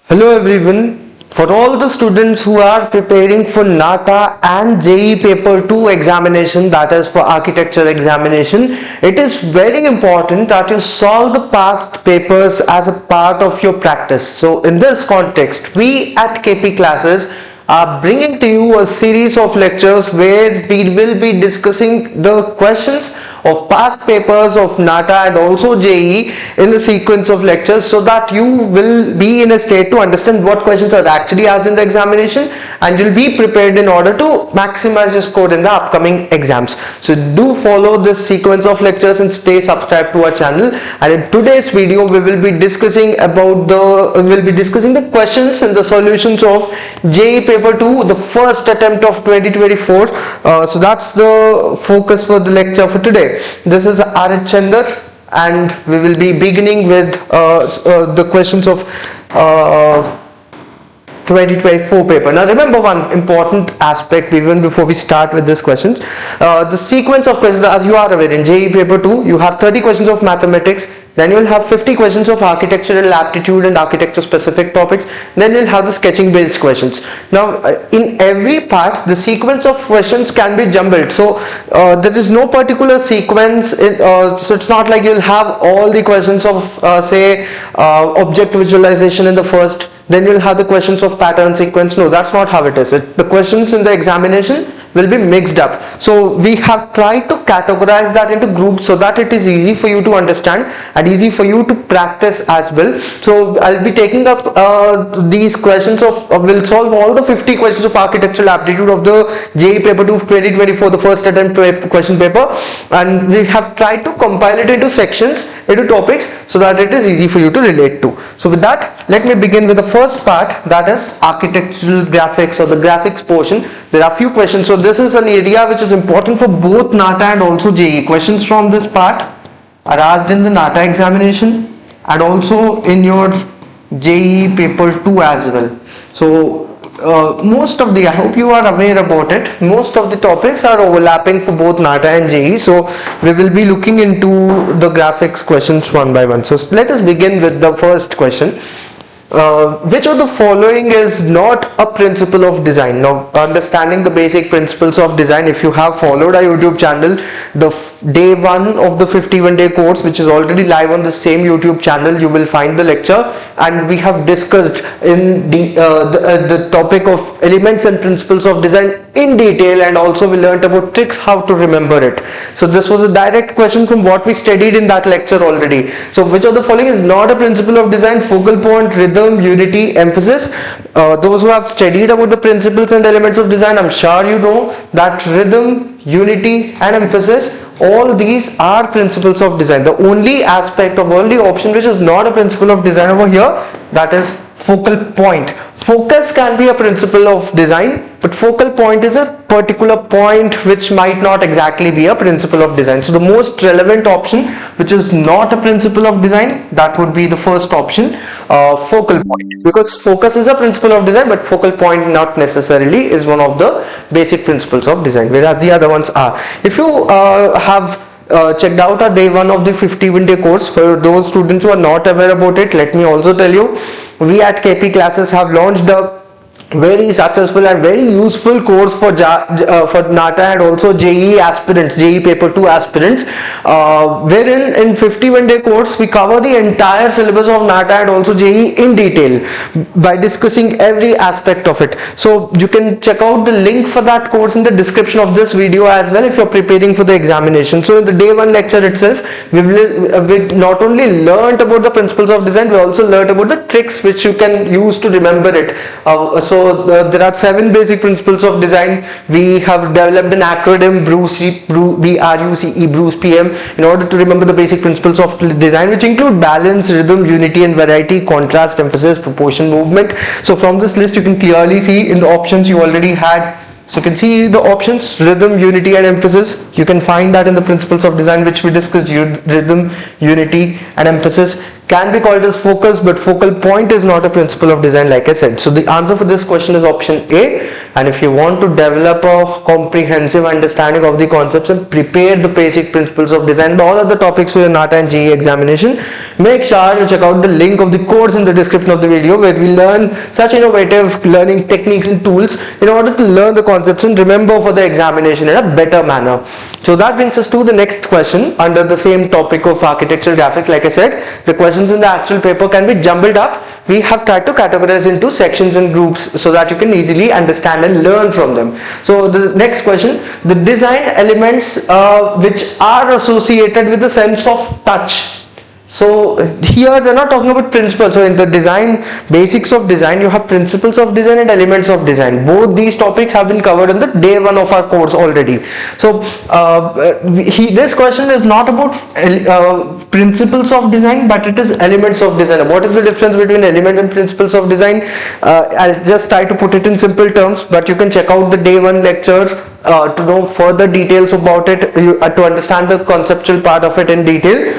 Hello everyone. For all the students who are preparing for NATA and JEE Paper 2 examination, that is for architecture examination, it is very important that you solve the past papers as a part of your practice. So in this context, we at KP Classes are bringing to you a series of lectures where we will be discussing the questions of past papers of NATA and also JEE in the sequence of lectures, so that you will be in a state to understand what questions are actually asked in the examination and you'll be prepared in order to maximize your score in the upcoming exams. So do follow this sequence of lectures and stay subscribed to our channel. And in today's video we will be discussing the questions and the solutions of JEE Paper 2, the first attempt of 2024. So that's the focus for the lecture for today. This is R.H. Chandar and we will be beginning with the questions of 2024 paper. Now remember one important aspect even before we start with these questions. The sequence of questions, as you are aware, in JEE Paper 2 you have 30 questions of mathematics, then you will have 50 questions of architectural aptitude and architecture specific topics, then you will have the sketching based questions. Now in every part the sequence of questions can be jumbled, so there is no particular sequence so it's not like you will have all the questions of say object visualization in the first, then you will have the questions of pattern sequence. No, that's not how it is. The questions in the examination will be mixed up. So we have tried to categorize that into groups so that it is easy for you to understand and easy for you to practice as well. So I'll be taking up these questions we'll solve all the 50 questions of architectural aptitude of the JEE Paper 2 2024, the first attempt question paper, and we have tried to compile it into sections, into topics, so that it is easy for you to relate to. So with that, let me begin with the first part, that is architectural graphics or the graphics portion. There are a few questions. So this is an area which is important for both NATA and also JEE. Questions from this part are asked in the NATA examination and also in your JEE Paper 2 as well. So I hope you are aware about it, most of the topics are overlapping for both NATA and JEE. So we will be looking into the graphics questions one by one. So let us begin with the first question. Which of the following is not a principle of design? Now, understanding the basic principles of design, if you have followed our YouTube channel, the day 1 of the 51-day course, which is already live on the same YouTube channel, you will find the lecture, and we have discussed in the topic of elements and principles of design in detail, and also we learnt about tricks how to remember it. So this was a direct question from what we studied in that lecture already. So which of the following is not a principle of design? Focal point, rhythm, unity, emphasis. Those who have studied about the principles and elements of design, I'm sure you know that rhythm, unity and emphasis, all these are principles of design. The only aspect of all the option which is not a principle of design over here, that is focal point. Focus can be a principle of design, but focal point is a particular point which might not exactly be a principle of design. So the most relevant option which is not a principle of design, that would be the first option, focal point, because focus is a principle of design but focal point not necessarily is one of the basic principles of design, whereas the other ones are. If you have checked out our day 1 of the 51-day course, for those students who are not aware about it, let me also tell you, we at KP Classes have launched a very successful and very useful course for NATA and also JEE aspirants, JEE Paper 2 aspirants, wherein in 51-day course we cover the entire syllabus of NATA and also JEE in detail by discussing every aspect of it. So you can check out the link for that course in the description of this video as well if you're preparing for the examination. So in the day 1 lecture itself, we not only learned about the principles of design, we also learned about the tricks which you can use to remember it. So there are 7 basic principles of design. We have developed an acronym BRUCE PM in order to remember the basic principles of design, which include balance, rhythm, unity and variety, contrast, emphasis, proportion, movement. So from this list you can clearly see in the options you already had. So you can see the options, rhythm, unity and emphasis. You can find that in the principles of design which we discussed, rhythm, unity and emphasis. can be called as focus, but focal point is not a principle of design, like I said. So the answer for this question is option A. And if you want to develop a comprehensive understanding of the concepts and prepare the basic principles of design and all other topics for your NATA and JEE examination, make sure to check out the link of the course in the description of the video, where we learn such innovative learning techniques and tools in order to learn the concepts and remember for the examination in a better manner. So that brings us to the next question under the same topic of architectural graphics. Like I said, the questions in the actual paper can be jumbled up. We have tried to categorize into sections and groups so that you can easily understand and learn from them. So the next question, the design elements which are associated with the sense of touch. So here they're not talking about principles. So in the design, basics of design, you have principles of design and elements of design. Both these topics have been covered in the day one of our course already. So this question is not about principles of design, but it is elements of design. What is the difference between elements and principles of design? I'll just try to put it in simple terms, but you can check out the day one lecture to know further details about it, to understand the conceptual part of it in detail.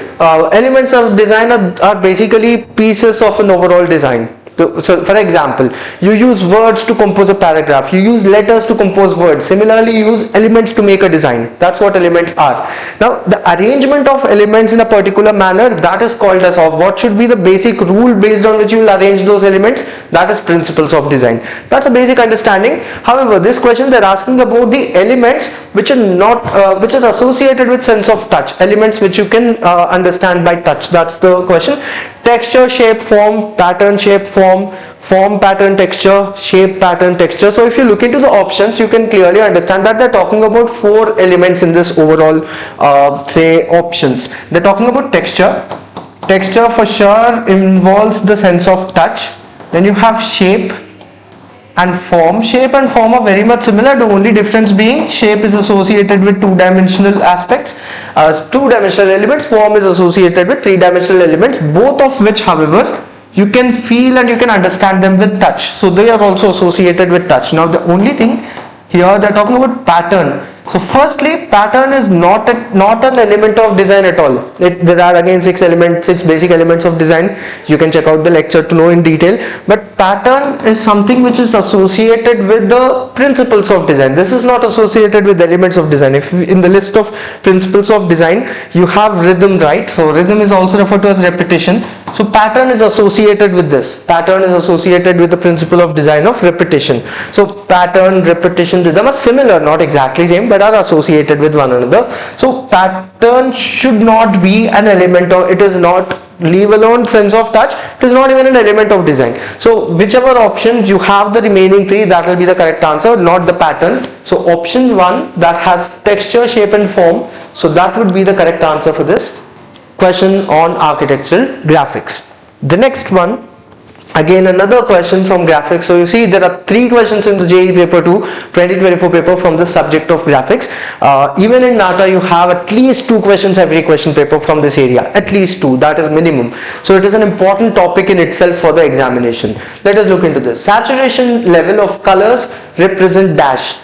Elements of design are basically pieces of an overall design. So for example, you use words to compose a paragraph, you use letters to compose words. Similarly, you use elements to make a design. That's what elements are. Now the arrangement of elements in a particular manner, that is called as, or what should be the basic rule based on which you will arrange those elements, that is principles of design. That's a basic understanding. However, this question they're asking about the elements which are not which are associated with sense of touch, elements which you can understand by touch. That's the question. Texture, shape, form, pattern, shape, form, pattern, texture, shape, pattern, texture. So if you look into the options, you can clearly understand that they're talking about 4 elements in this overall say options. They're talking about texture. Texture for sure involves the sense of touch. Then you have shape and form. Shape and form are very much similar, the only difference being shape is associated with 2-dimensional aspects, 2-dimensional elements. Form is associated with 3-dimensional elements, both of which, however, you can feel and you can understand them with touch. So they are also associated with touch. Now the only thing here, they're talking about pattern. So firstly, pattern is not an element of design at all. There are again 6 basic elements of design. You can check out the lecture to know in detail. But pattern is something which is associated with the principles of design. This is not associated with elements of design. If in the list of principles of design, you have rhythm, right? So rhythm is also referred to as repetition. So pattern is associated with this. Pattern is associated with the principle of design of repetition. So pattern, repetition, rhythm are similar, not exactly same, but are associated with one another. So pattern should not be an element of, it is not, leave alone sense of touch, it is not even an element of design. So whichever options you have, the remaining 3, that will be the correct answer, not the pattern. So option 1, that has texture, shape and form, so that would be the correct answer for this question on architectural graphics. The next one, again another question from graphics. So you see there are 3 questions in the JEE paper 2 2024 paper from the subject of graphics. Even in NATA you have at least 2 questions every question paper from this area, at least 2, that is minimum. So it is an important topic in itself for the examination. Let us look into this. Saturation level of colors represent dash.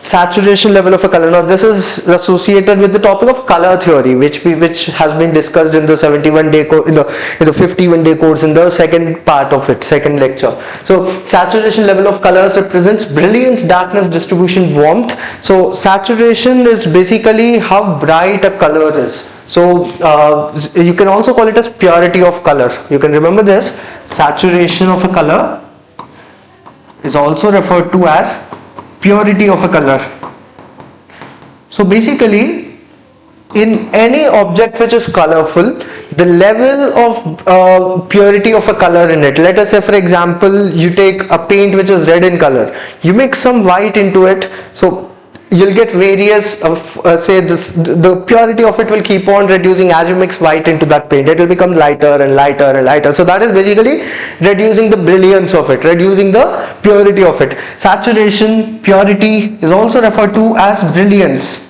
Saturation level of a color. Now this is associated with the topic of color theory, which has been discussed in the 71-day in the 51-day course in the second part of it, second lecture. So saturation level of colors represents brilliance, darkness, distribution, warmth. So saturation is basically how bright a color is. So you can also call it as purity of color. You can remember this. Saturation of a color is also referred to as purity of a color. So basically, in any object which is colorful, the level of purity of a color in it, let us say for example you take a paint which is red in color, you mix some white into it, so you'll get various the purity of it will keep on reducing as you mix white into that paint. It will become lighter and lighter and lighter. So that is basically reducing the brilliance of it, reducing the purity of it. Saturation, purity is also referred to as brilliance.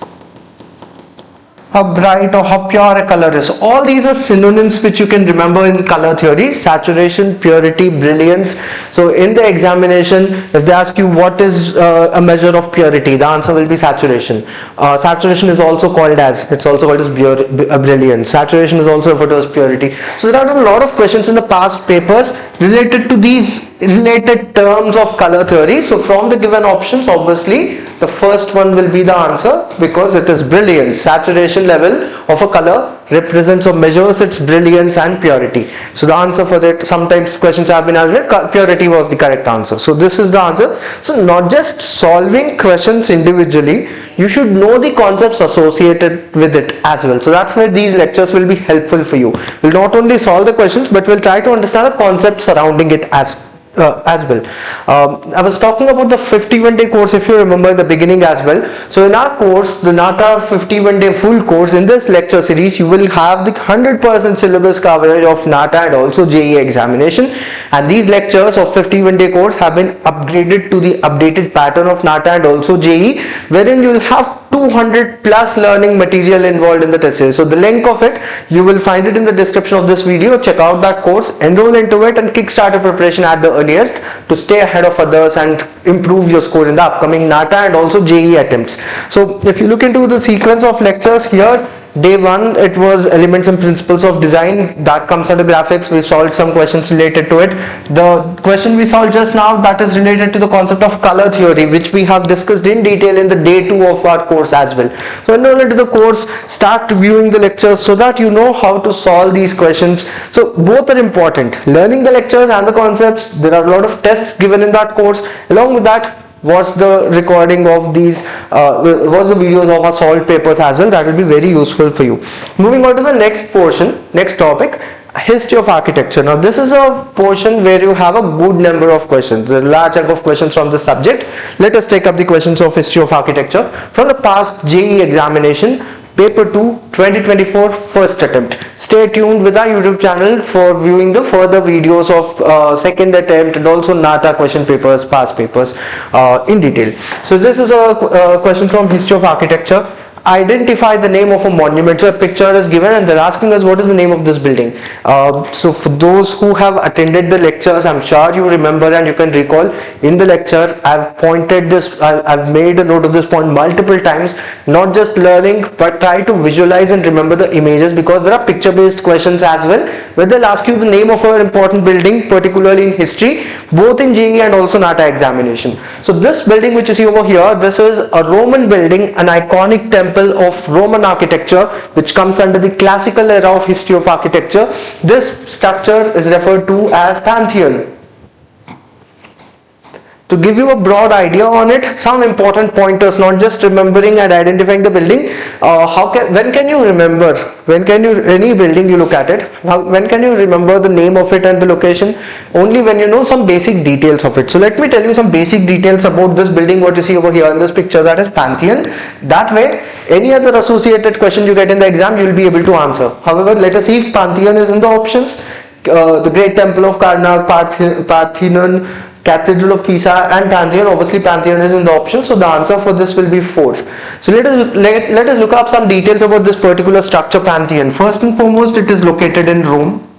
how bright or how pure a color is. All these are synonyms which you can remember in color theory: saturation, purity, brilliance. So in the examination, if they ask you what is a measure of purity, the answer will be saturation. Saturation is also called as, brilliance. Saturation is also referred to as purity. So there are a lot of questions in the past papers related to these related terms of color theory. So from the given options, obviously the first one will be the answer, because it is brilliance. Saturation level of a color represents or measures its brilliance and purity. So the answer for that, sometimes questions have been asked, purity was the correct answer. So this is the answer. So not just solving questions individually, you should know the concepts associated with it as well. So that's where these lectures will be helpful for you. We'll not only solve the questions, but we'll try to understand the concepts surrounding it as well. I was talking about the 51-day course, if you remember, in the beginning as well. So in our course, the NATA 51-day full course, in this lecture series you will have the 100% syllabus coverage of NATA and also JEE examination, and these lectures of 51-day course have been upgraded to the updated pattern of NATA and also JEE, wherein you will have 200 plus learning material involved in the test series. So the link of it, you will find it in the description of this video. Check out that course, enroll into it, and kickstart your preparation at the earliest to stay ahead of others and improve your score in the upcoming NATA and also JEE attempts. So if you look into the sequence of lectures here, day 1, it was elements and principles of design. That comes under graphics. We solved some questions related to it. The question we solved just now, that is related to the concept of color theory, which we have discussed in detail in the day 2 of our course as well. So enroll into the course, start reviewing the lectures so that you know how to solve these questions. So both are important, learning the lectures and the concepts. There are a lot of tests given in that course. Along with that, watch the recording of these, watch the videos of our solved papers as well. That will be very useful for you. Moving on to the next portion, next topic, history of architecture. Now this is a portion where you have a good number of questions, a large chunk of questions from the subject. Let us take up the questions of history of architecture from the past JEE examination, paper 2 2024 first attempt. Stay tuned with our YouTube channel for viewing the further videos of second attempt and also NATA question papers, past papers in detail. So this is a question from history of architecture. Identify the name of a monument. So a picture is given and they're asking us what is the name of this building. So for those who have attended the lectures, I'm sure you remember and you can recall in the lecture I've pointed this, I've made a note of this point multiple times. Not just learning, but try to visualize and remember the images, because there are picture based questions as well where they'll ask you the name of an important building, particularly in history, both in JEE and also NATA examination. So this building which you see over here, this is a Roman building, an iconic temple of Roman architecture which comes under the classical era of history of architecture. This structure is referred to as Pantheon. To give you a broad idea on it, some important pointers, not just remembering and identifying the building. When can you remember? Any building you look at it, when can you remember the name of it and the location? Only when you know some basic details of it. So let me tell you some basic details about this building, what you see over here in this picture, that is Pantheon. That way, any other associated question you get in the exam, you will be able to answer. However, let us see if Pantheon is in the options. The Great Temple of Karnak, Parthenon, Cathedral of Pisa and Pantheon. Obviously Pantheon is in the option, so the answer for this will be 4. So let us look up some details about this particular structure, Pantheon. First and foremost, it is located in Rome.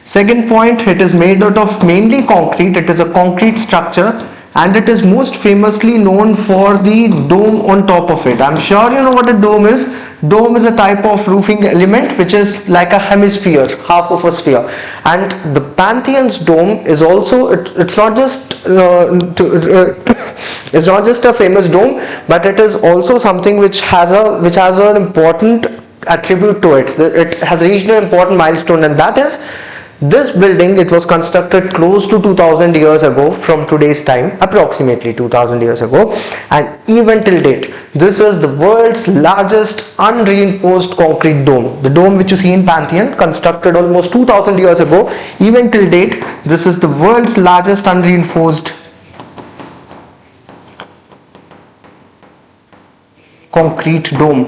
Second point, it is made out of mainly concrete. It is a concrete structure and it is most famously known for the dome on top of it. I'm sure you know what a dome is. Dome is a type of roofing element which is like a hemisphere, half of a sphere, and the Pantheon's dome is also, it's not just it's not just a famous dome, but it is also something which has an important attribute to it. It has reached an important milestone, and that is this building. It was constructed close to 2000 years ago from today's time, approximately 2000 years ago, and even till date this is the world's largest unreinforced concrete dome. The dome which you see in Pantheon, constructed almost 2000 years ago, even till date this is the world's largest unreinforced concrete dome.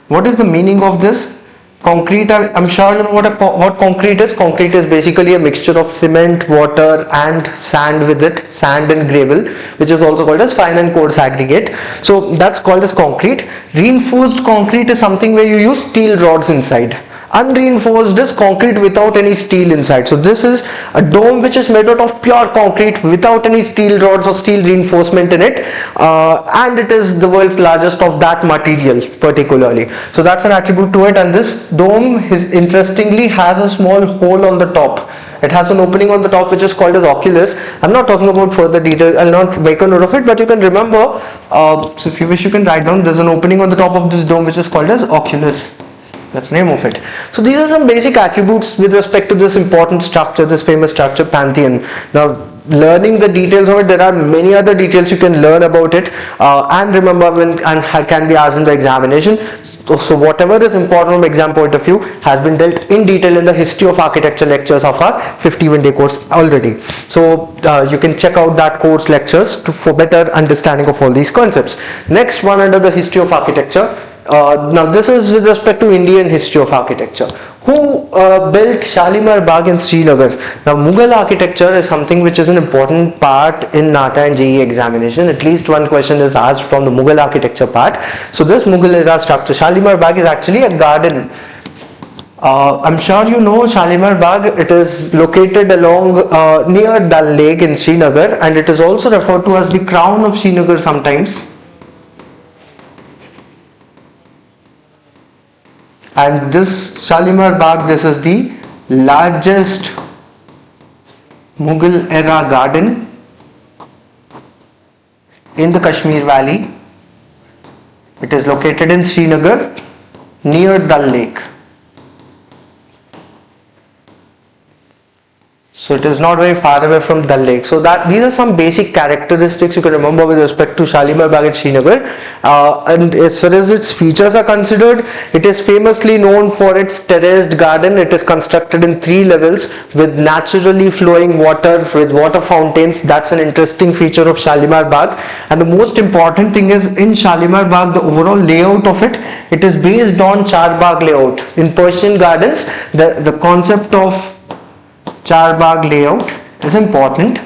What is the meaning of this? Concrete, I'm sure you know what concrete is. Concrete is basically a mixture of cement, water and sand with it, sand and gravel, which is also called as fine and coarse aggregate. So that's called as concrete. Reinforced concrete is something where you use steel rods inside. Unreinforced is concrete without any steel inside. So this is a dome which is made out of pure concrete without any steel rods or steel reinforcement in it, and it is the world's largest of that material particularly. So that's an attribute to it, and this dome is interestingly has a small hole on the top. It has an opening on the top which is called as oculus. I'm not talking about further detail, I'll not make a note of it, but you can remember, so if you wish you can write down, there's an opening on the top of this dome which is called as oculus. That's the name of it. So these are some basic attributes with respect to this important structure, this famous structure, Pantheon. Now, learning the details of it, there are many other details you can learn about it, and remember when and can be asked in the examination. So whatever is important from exam point of view has been dealt in detail in the history of architecture lectures of our 51-day course already. So you can check out that course lectures for better understanding of all these concepts. Next one under the history of architecture. Now this is with respect to Indian history of architecture. Who built Shalimar Bagh in Srinagar? Now Mughal architecture is something which is an important part in NATA and JEE examination. At least one question is asked from the Mughal architecture part. So this Mughal era structure, Shalimar Bagh, is actually a garden. I'm sure you know Shalimar Bagh. It is located along near Dal Lake in Srinagar, and it is also referred to as the crown of Srinagar sometimes. And this Shalimar Bagh, this is the largest Mughal era garden in the Kashmir Valley. It is located in Srinagar near Dal Lake. So it is not very far away from Dal Lake. So that these are some basic characteristics you can remember with respect to Shalimar Bagh in Srinagar. And as far as its features are considered, it is famously known for its terraced garden. It is constructed in 3 levels with naturally flowing water, with water fountains. That's an interesting feature of Shalimar Bagh. And the most important thing is in Shalimar Bagh, the overall layout of it, it is based on Char Bagh layout. In Persian gardens, the concept of Char Bagh layout is important,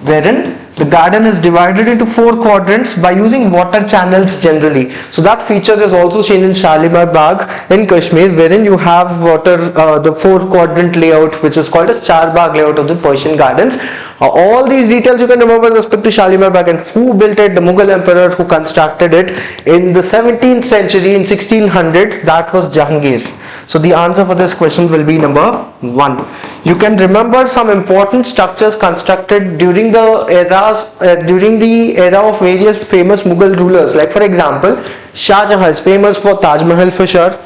wherein the garden is divided into 4 quadrants by using water channels generally. So that feature is also seen in Shalimar Bagh in Kashmir, wherein you have water, the 4 quadrant layout which is called as Char Bagh layout of the Persian gardens. All these details you can remember with respect to Shalimar Bagh, and who built it, the Mughal emperor who constructed it in the 17th century in 1600s, that was Jahangir. So the answer for this question will be number 1. You can remember some important structures constructed during the era of various famous Mughal rulers. Like for example, Shah Jahan is famous for Taj Mahal for sure,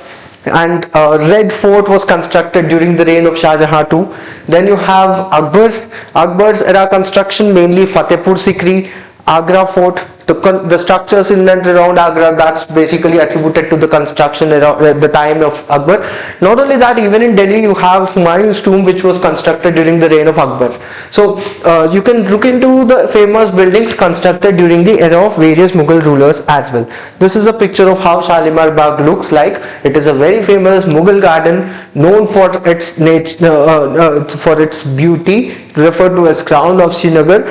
and Red Fort was constructed during the reign of Shah Jahan too. Then you have Akbar's era construction, mainly Fatehpur Sikri, Agra Fort. The structures in and around Agra, that's basically attributed to the construction around the time of Akbar. Not only that, even in Delhi you have Humayun's tomb, which was constructed during the reign of Akbar. So you can look into the famous buildings constructed during the era of various Mughal rulers as well. This is a picture of how Shalimar Bagh looks like. It is a very famous Mughal garden known for its for its beauty, referred to as crown of Srinagar.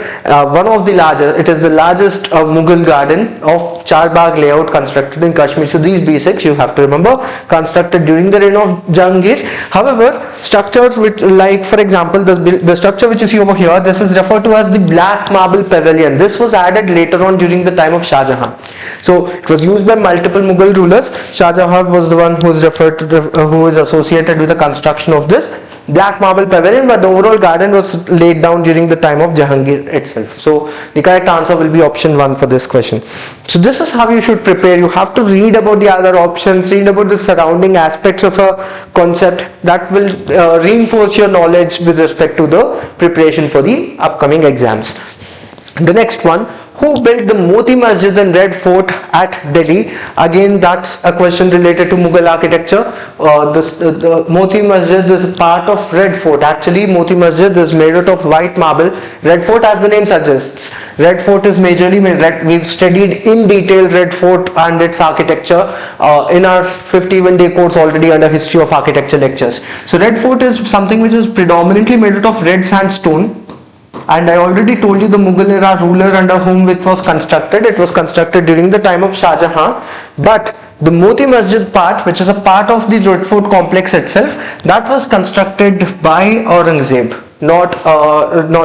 One of the largest, it is the largest Mughal garden of Char Bagh layout constructed in Kashmir. So these basics you have to remember, constructed during the reign of Jahangir. However, structures which, like for example, the structure which you see over here, this is referred to as the Black Marble Pavilion. This was added later on during the time of Shah Jahan. So it was used by multiple Mughal rulers. Shah Jahan was the one who is referred to, who is associated with the construction of this Black Marble Pavilion, but the overall garden was laid down during the time of Jahangir itself. So the correct answer will be option 1 for this question. So this is how you should prepare. You have to read about the other options, read about the surrounding aspects of a concept that will reinforce your knowledge with respect to the preparation for the upcoming exams. The next one, Who built the Moti Masjid and Red Fort at Delhi? Again, that's a question related to Mughal architecture. The Moti Masjid is a part of Red Fort. Actually, Moti Masjid is made out of white marble. Red Fort, as the name suggests, Red Fort is majorly made. We've studied in detail Red Fort and its architecture in our 51-day course already under History of Architecture lectures. So Red Fort is something which is predominantly made out of red sandstone. And I already told you the Mughal era ruler under whom it was constructed. It was constructed during the time of Shah Jahan. But the Moti Masjid part, which is a part of the Red Fort complex itself, that was constructed by Aurangzeb, not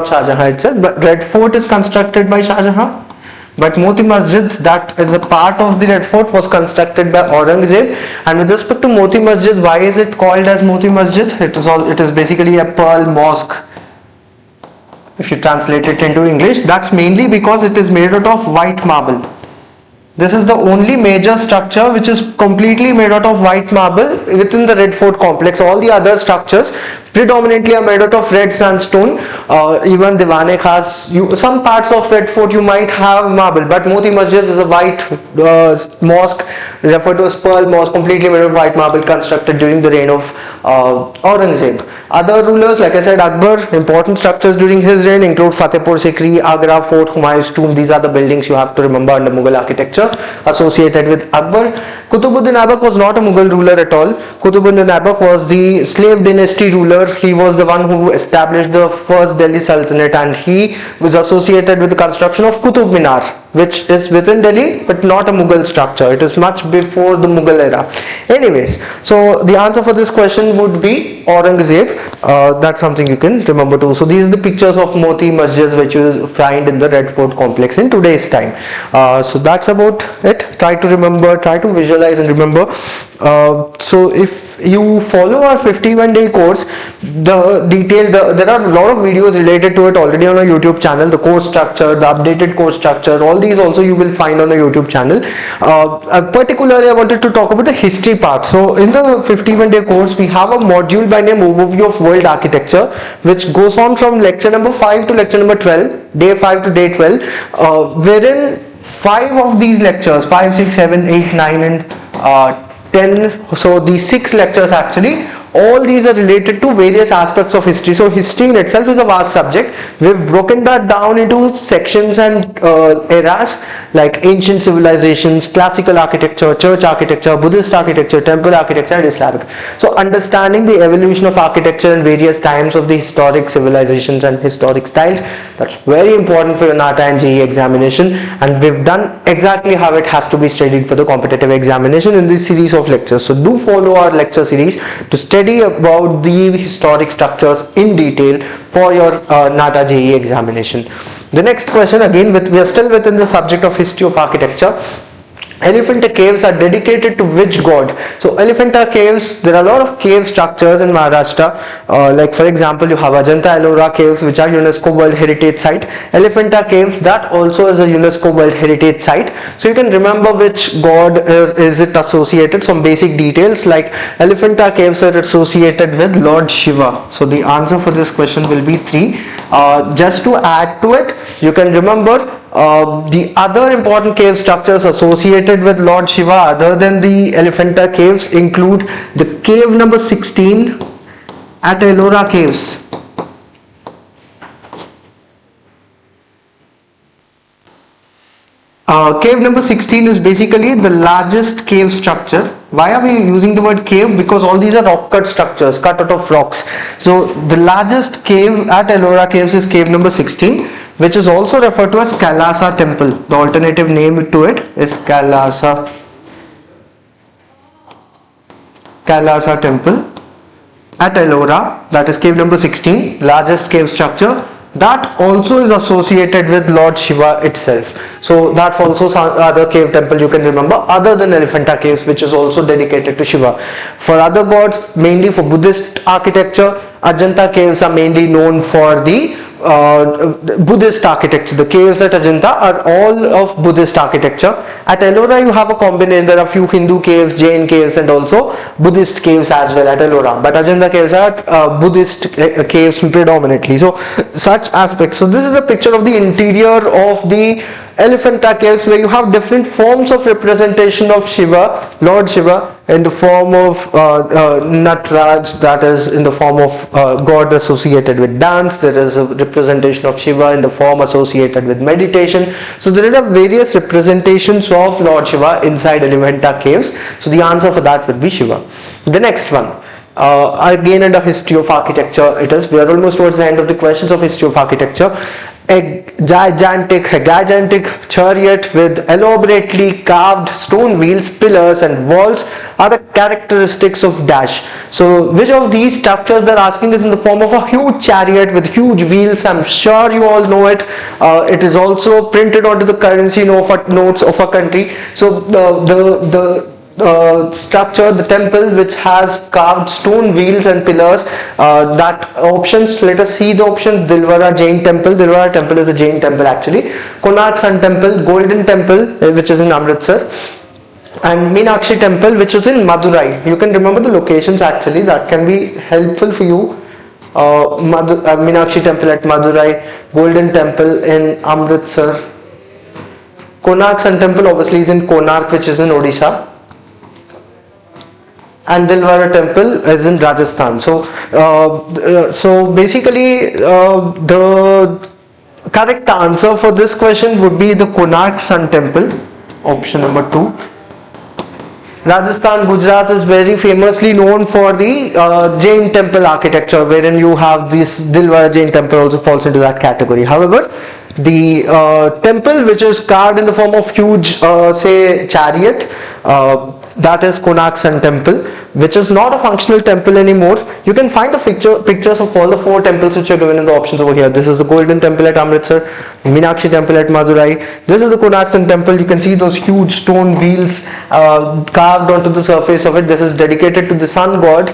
Shah Jahan itself. But Red Fort is constructed by Shah Jahan. But Moti Masjid, that is a part of the Red Fort, was constructed by Aurangzeb. And with respect to Moti Masjid, why is it called as Moti Masjid? It is basically a pearl mosque. If you translate it into English, that's mainly because it is made out of white marble. This is the only major structure which is completely made out of white marble within the Red Fort complex. All the other structures predominantly are made out of red sandstone. Even Diwan-e Khas, some parts of Red Fort you might have marble, but Moti Masjid is a white mosque referred to as Pearl Mosque, completely made of white marble, constructed during the reign of Aurangzeb. Other rulers, like I said, Akbar, important structures during his reign include Fatehpur Sikri, Agra Fort, Humayun's tomb. These are the buildings you have to remember under Mughal architecture associated with Akbar. Qutubuddin Aibak was not a Mughal ruler at all. Qutubuddin Aibak was the slave dynasty ruler. He was the one who established the first Delhi Sultanate, and he was associated with the construction of Qutub Minar, which is within Delhi but not a Mughal structure. It is much before the Mughal era. Anyways, so the answer for this question would be Aurangzeb. That's something you can remember too. So these are the pictures of Moti Masjids which you find in the Red Fort complex in today's time. So that's about it. Try to remember, try to visualize and remember. So if you follow our 51-day course, there are a lot of videos related to it already on our YouTube channel. The course structure, the updated course structure, all these also you will find on our YouTube channel. Particularly I wanted to talk about the history part. So in the 51-day course, we have a module by name Overview of World Architecture, which goes on from lecture number 5 to lecture number 12, day 5 to day 12, wherein 5 of these lectures, 5, 6, 7, 8, 9 and 10, so these 6 lectures actually, all these are related to various aspects of history. So history in itself is a vast subject. We've broken that down into sections and eras like ancient civilizations, classical architecture, church architecture, Buddhist architecture, temple architecture and Islamic. So understanding the evolution of architecture in various times of the historic civilizations and historic styles, that's very important for your NATA and JEE examination, and we've done exactly how it has to be studied for the competitive examination in this series of lectures. So do follow our lecture series to study about the historic structures in detail for your NATA JEE examination. The next question, again we are still within the subject of history of architecture. Elephanta caves are dedicated to which god? So Elephanta caves, there are a lot of cave structures in Maharashtra, like for example you have Ajanta-Ellora caves, which are UNESCO World Heritage Site. Elephanta caves, that also is a UNESCO World Heritage Site. So you can remember which god is it associated. Some basic details like Elephanta caves are associated with Lord Shiva. So the answer for this question will be 3. Just to add to it, you can remember the other important cave structures associated with Lord Shiva other than the Elephanta caves include the cave number 16 at Ellora caves. Cave number 16 is basically the largest cave structure. Why are we using the word cave? Because all these are rock cut structures, cut out of rocks. So the largest cave at Ellora caves is cave number 16, which is also referred to as Kailasa temple. The alternative name to it is Kailasa temple at Ellora. That is cave number 16, largest cave structure. That also is associated with Lord Shiva itself. So that's also some other cave temple you can remember other than Elephanta caves, which is also dedicated to Shiva. For other gods, mainly for Buddhist architecture, Ajanta caves are mainly known for the Buddhist architecture. The caves at Ajanta are all of Buddhist architecture. At Ellora you have a combination. There are a few Hindu caves, Jain caves and also Buddhist caves as well at Ellora. But Ajanta caves are Buddhist caves predominantly. So such aspects. So this is a picture of the interior of the Elephanta caves, where you have different forms of representation of Shiva, Lord Shiva, in the form of Natraj, that is in the form of god associated with dance. There is a representation of Shiva in the form associated with meditation. So there are various representations of Lord Shiva inside Elephanta caves. So the answer for that would be Shiva. The next one. Again under history of architecture it is. We are almost towards the end of the questions of history of architecture. A gigantic chariot with elaborately carved stone wheels, pillars and walls are the characteristics of dash. So which of these structures they're asking is in the form of a huge chariot with huge wheels. I'm sure you all know it. It is also printed onto the currency notes of a country. So the structure, the temple which has carved stone wheels and pillars, that options, let us see the option. Dilwara Jain Temple. Dilwara Temple is a Jain temple actually. Konark Sun Temple, Golden Temple which is in Amritsar, and Meenakshi Temple which is in Madurai. You can remember the locations actually, that can be helpful for you. Meenakshi Temple at Madurai, Golden Temple in Amritsar, Konark Sun Temple obviously is in Konark which is in Odisha, and Dilwara Temple is in Rajasthan. So basically the correct answer for this question would be the Konark Sun Temple, option number 2. Rajasthan, Gujarat is very famously known for the Jain temple architecture, wherein you have this Dilwara Jain temple also falls into that category. However, the temple which is carved in the form of huge say chariot, that is Konark Sun Temple, which is not a functional temple anymore. You can find the pictures of all the 4 temples which are given in the options over here. This is the Golden Temple at Amritsar, Meenakshi Temple at Madurai. This is the Konark Sun Temple. You can see those huge stone wheels carved onto the surface of it. This is dedicated to the sun god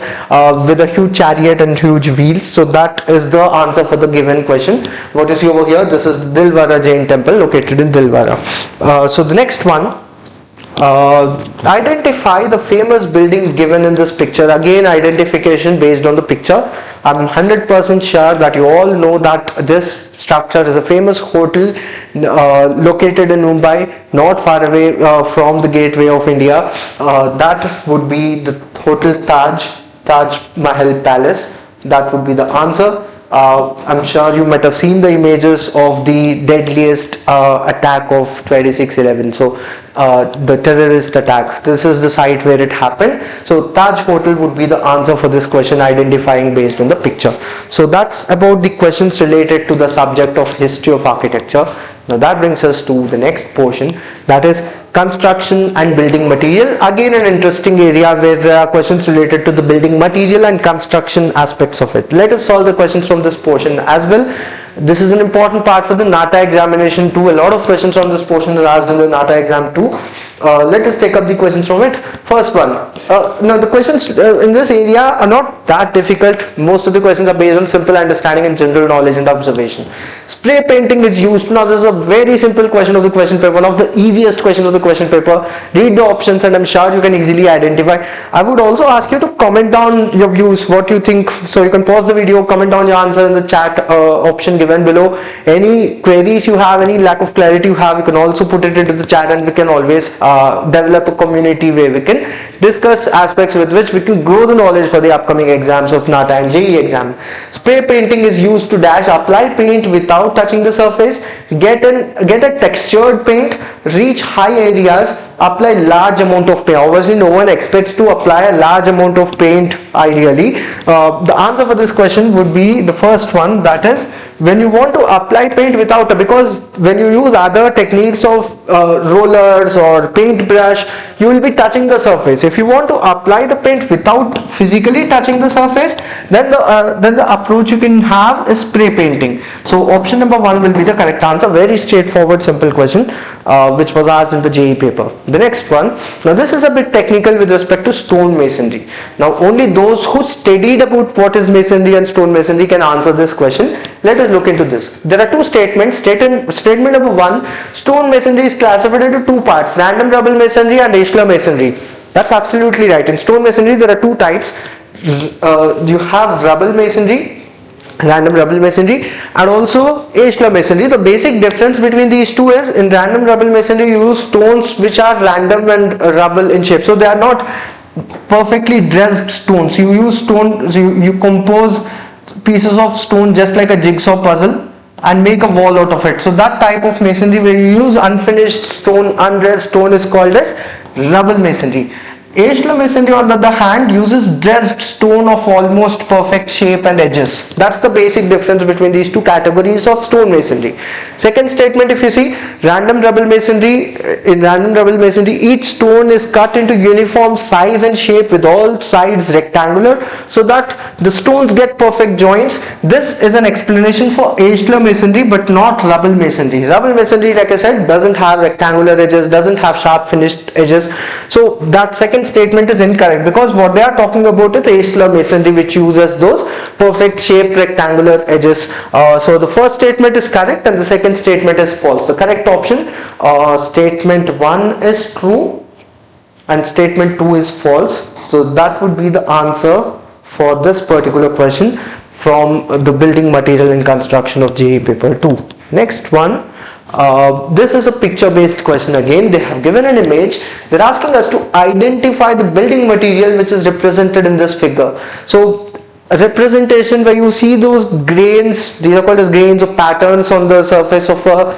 with a huge chariot and huge wheels. So that is the answer for the given question. What is over here? This is the Dilwara Jain Temple located in Dilwara. So the next one. Identify the famous building given in this picture. Again, identification based on the picture. I'm 100% sure that you all know that this structure is a famous hotel located in Mumbai, not far away from the gateway of India. That would be the Hotel Taj Mahal Palace. That would be the answer. I'm sure you might have seen the images of the deadliest attack of 26/11. So the terrorist attack. This is the site where it happened. So Taj Hotel would be the answer for this question, identifying based on the picture. So that's about the questions related to the subject of history of architecture. Now that brings us to the next portion, that is construction and building material. Again, an interesting area where there are questions related to the building material and construction aspects of it. Let us solve the questions from this portion as well. This is an important part for the NATA examination too. A lot of questions on this portion are asked in the NATA exam too. Let us take up the questions from it. First one. Now the questions in this area are not that difficult. Most of the questions are based on simple understanding and general knowledge and observation. Spray painting is used. Now this is a very simple question of the question paper, one of the easiest questions of the question paper. Read the options and I'm sure you can easily identify. I would also ask you to comment down your views, what you think. So you can pause the video, comment down your answer in the chat option given below. Any queries you have, any lack of clarity you have, you can also put it into the chat and we can always develop a community where we can discuss aspects with which we can grow the knowledge for the upcoming exams of NATA and JEE exam. Spray painting is used to dash, apply paint without touching the surface, get a textured paint, reach high areas, apply large amount of paint. Obviously no one expects to apply a large amount of paint ideally. The answer for this question would be the first one, that is when you want to apply paint without, because when you use other techniques of rollers or paintbrush, you will be touching the surface. If you want to apply the paint without physically touching the surface, then the approach you can have is spray painting. So option number 1 will be the correct answer. Very straightforward, simple question which was asked in the JEE paper. The next one. Now this is a bit technical with respect to stone masonry. Now only those who studied about what is masonry and stone masonry can answer this question. Let us look into this. There are two statements. Statement number 1, stone masonry is classified into 2 parts, random rubble masonry and ashlar masonry. That's absolutely right. In stone masonry there are 2 types. You have rubble masonry random rubble masonry and also ashlar masonry. The basic difference between these two is in random rubble masonry you use stones which are random and rubble in shape, so they are not perfectly dressed stones. You use stone, you compose pieces of stone just like a jigsaw puzzle and make a wall out of it. So that type of masonry where you use unfinished stone, undressed stone, is called as rubble masonry. Ashlar masonry on the other hand uses dressed stone of almost perfect shape and edges. That's the basic difference between these two categories of stone masonry. Second statement, if you see random rubble masonry, in random rubble masonry each stone is cut into uniform size and shape with all sides rectangular so that the stones get perfect joints. This is an explanation for ashlar masonry but not rubble masonry. Rubble masonry, like I said, doesn't have rectangular edges, doesn't have sharp finished edges. So that second statement is incorrect because what they are talking about is ashlar masonry, which uses those perfect shaped rectangular edges. So the first statement is correct and the second statement is false. The correct option, statement 1 is true and statement 2 is false. So that would be the answer for this particular question from the building material and construction of JEE paper 2. Next one. This is a picture based question again. They have given an image. They're asking us to identify the building material which is represented in this figure. So a representation where you see those grains, these are called as grains or patterns on the surface of a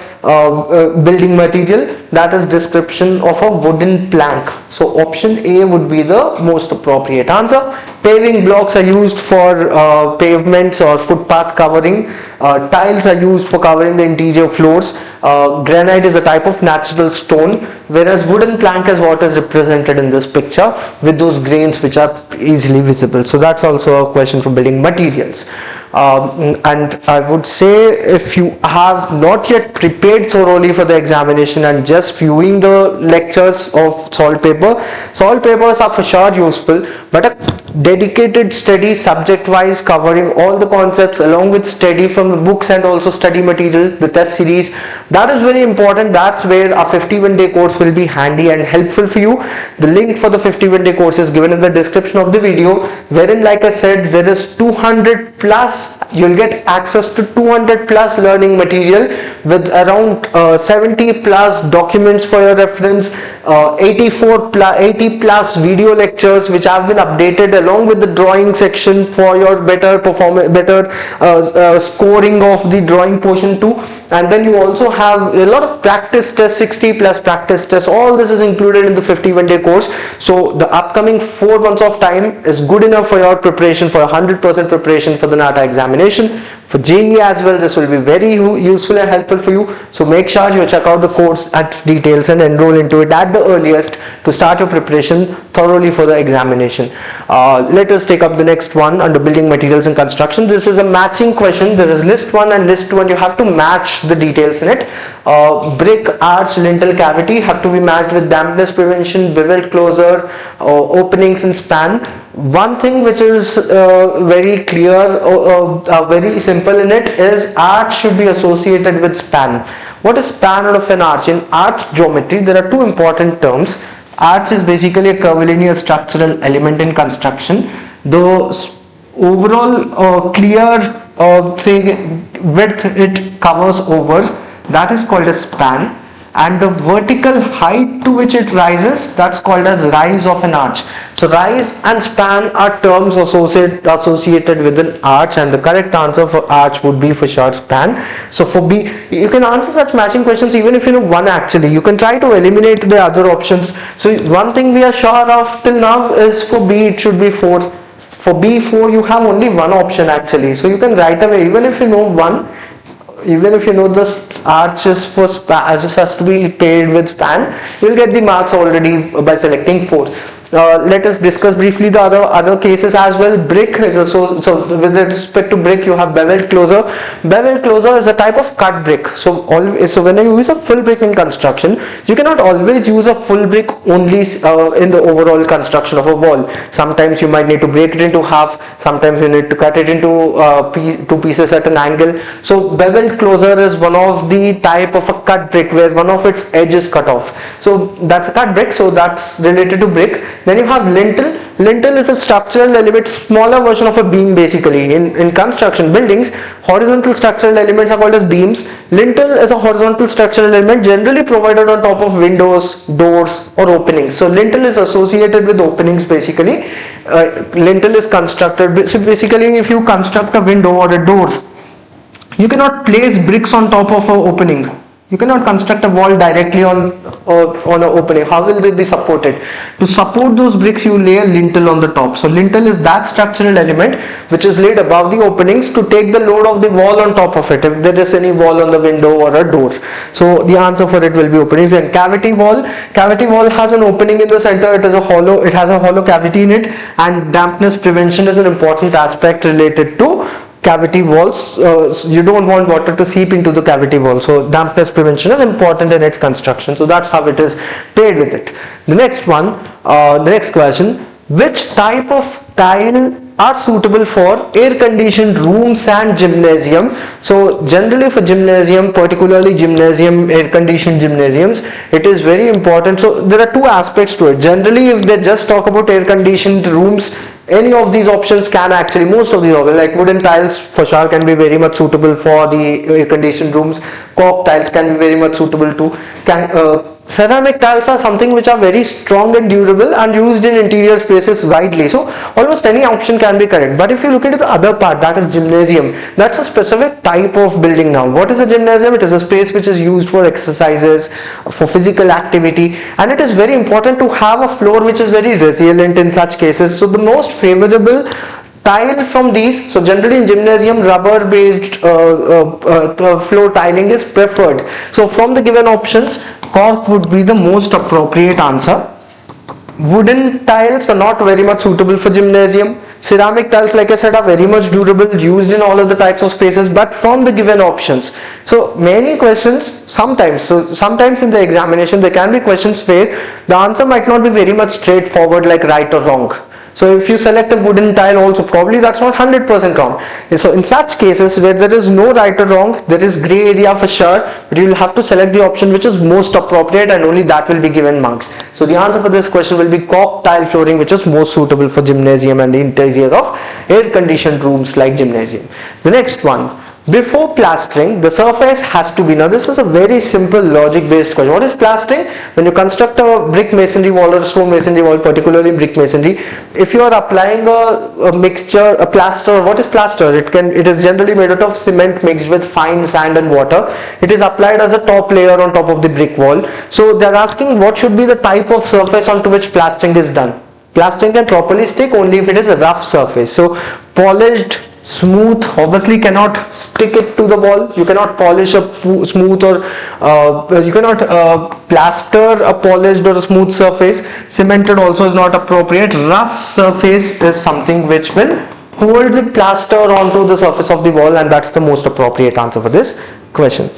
building material, that is description of a wooden plank. So option A would be the most appropriate answer. Paving blocks are used for pavements or footpath covering. Tiles are used for covering the interior floors. Granite is a type of natural stone, whereas wooden plank is what is represented in this picture with those grains which are easily visible. So that's also a question for building materials. And I would say if you have not yet prepared thoroughly for the examination and just viewing the lectures of salt papers are for sure useful, but a dedicated study subject wise covering all the concepts along with study from the books and also study material, the test series, that is very important. That's where a 51-day course will be handy and helpful for you. The link for the 51-day course is given in the description of the video, wherein, like I said, there is 200 plus, you'll get access to 200 plus learning material with around 70 plus documents for your reference, 80 plus video lectures which have been updated along with the drawing section for your better performance, better scoring of the drawing portion too. And then you also have a lot of practice tests, 60 plus practice tests. All this is included in the 51-day course. So the upcoming 4 months of time is good enough for your preparation, for 100% preparation for the NATA examination. For JEE as well, this will be very useful and helpful for you. So make sure you check out the course at its details and enroll into it at the earliest to start your preparation thoroughly for the examination. Let us take up the next one under building materials and construction. This is a matching question. There is list 1 and list 2 and you have to match the details in it. Brick, arch, lintel cavity have to be matched with dampness prevention, bevel closure, openings and span. One thing which is very clear, very simple in it is arch should be associated with span. What is span of an arch? In arch geometry, there are two important terms. Arch is basically a curvilinear structural element in construction. The overall clear say width it covers over, that is called a span, and the vertical height to which it rises, that's called as rise of an arch. So rise and span are terms associated with an arch, and the correct answer for arch would be for sure span. So for B, you can answer such matching questions even if you know one actually. You can try to eliminate the other options. So one thing we are sure of till now is for B it should be 4. For B4 you have only one option actually. So you can right away, even if you know one, even if you know the arches for span, just has to be paired with span, you'll get the marks already by selecting 4. Let us discuss briefly the other cases as well. Brick is so with respect to brick you have bevel closer. Bevel closer is a type of cut brick. So when you use a full brick in construction, you cannot always use a full brick only in the overall construction of a wall. Sometimes you might need to break it into half, sometimes you need to cut it into two pieces at an angle. So bevel closer is one of the type of a cut brick where one of its edge is cut off. So that's a cut brick, so that's related to brick. Then you have lintel. Lintel is a structural element, smaller version of a beam basically. In construction buildings, horizontal structural elements are called as beams. Lintel is a horizontal structural element generally provided on top of windows, doors or openings. So lintel is associated with openings basically. Lintel is constructed, so basically if you construct a window or a door, you cannot place bricks on top of an opening. You cannot construct a wall directly on an opening. How will they be supported? To support those bricks, you lay a lintel on the top. So lintel is that structural element which is laid above the openings to take the load of the wall on top of it, if there is any wall on the window or a door. So the answer for it will be openings. And cavity wall has an opening in the center. It has a hollow cavity in it, and dampness prevention is an important aspect related to cavity walls. You don't want water to seep into the cavity wall, so dampness prevention is important in its construction. So that's how it is paired with it. The next question: which type of tile are suitable for air-conditioned rooms and gymnasium? So generally for gymnasium, particularly air-conditioned gymnasiums, it is very important. So there are two aspects to it. Generally, if they just talk about air-conditioned rooms, any of these options can actually, most of these options, like wooden tiles for sure can be very much suitable for the air-conditioned rooms. Cork tiles can be very much suitable too. Ceramic tiles are something which are very strong and durable and used in interior spaces widely. So almost any option can be correct. But if you look into the other part, that is gymnasium, that's a specific type of building now. What is a gymnasium? It is a space which is used for exercises, for physical activity, and it is very important to have a floor which is very resilient in such cases. So the most favorable tile from these, so generally in gymnasium, rubber based floor tiling is preferred. So from the given options, cork would be the most appropriate answer. Wooden tiles are not very much suitable for gymnasium. Ceramic tiles, like I said, are very much durable, used in all of the types of spaces, but from the given options. So many questions, sometimes in the examination there can be questions where the answer might not be very much straightforward, like right or wrong. So if you select a wooden tile also, probably that's not 100% wrong. So in such cases where there is no right or wrong, there is grey area for sure, but you will have to select the option which is most appropriate, and only that will be given marks. So the answer for this question will be cork tile flooring, which is most suitable for gymnasium and the interior of air-conditioned rooms like gymnasium. The next one: before plastering, the surface has to be. Now this is a very simple logic based question. What is plastering? When you construct a brick masonry wall or a stone masonry wall, particularly brick masonry, if you are applying a mixture, a plaster, what is plaster? It is generally made out of cement mixed with fine sand and water. It is applied as a top layer on top of the brick wall. So they are asking what should be the type of surface onto which plastering is done. Plastering can properly stick only if it is a rough surface. So polished, smooth obviously cannot stick it to the wall. You cannot polish a smooth or you cannot plaster a polished or a smooth surface. Cemented also is not appropriate. Rough surface is something which will hold the plaster onto the surface of the wall, and that's the most appropriate answer for this question.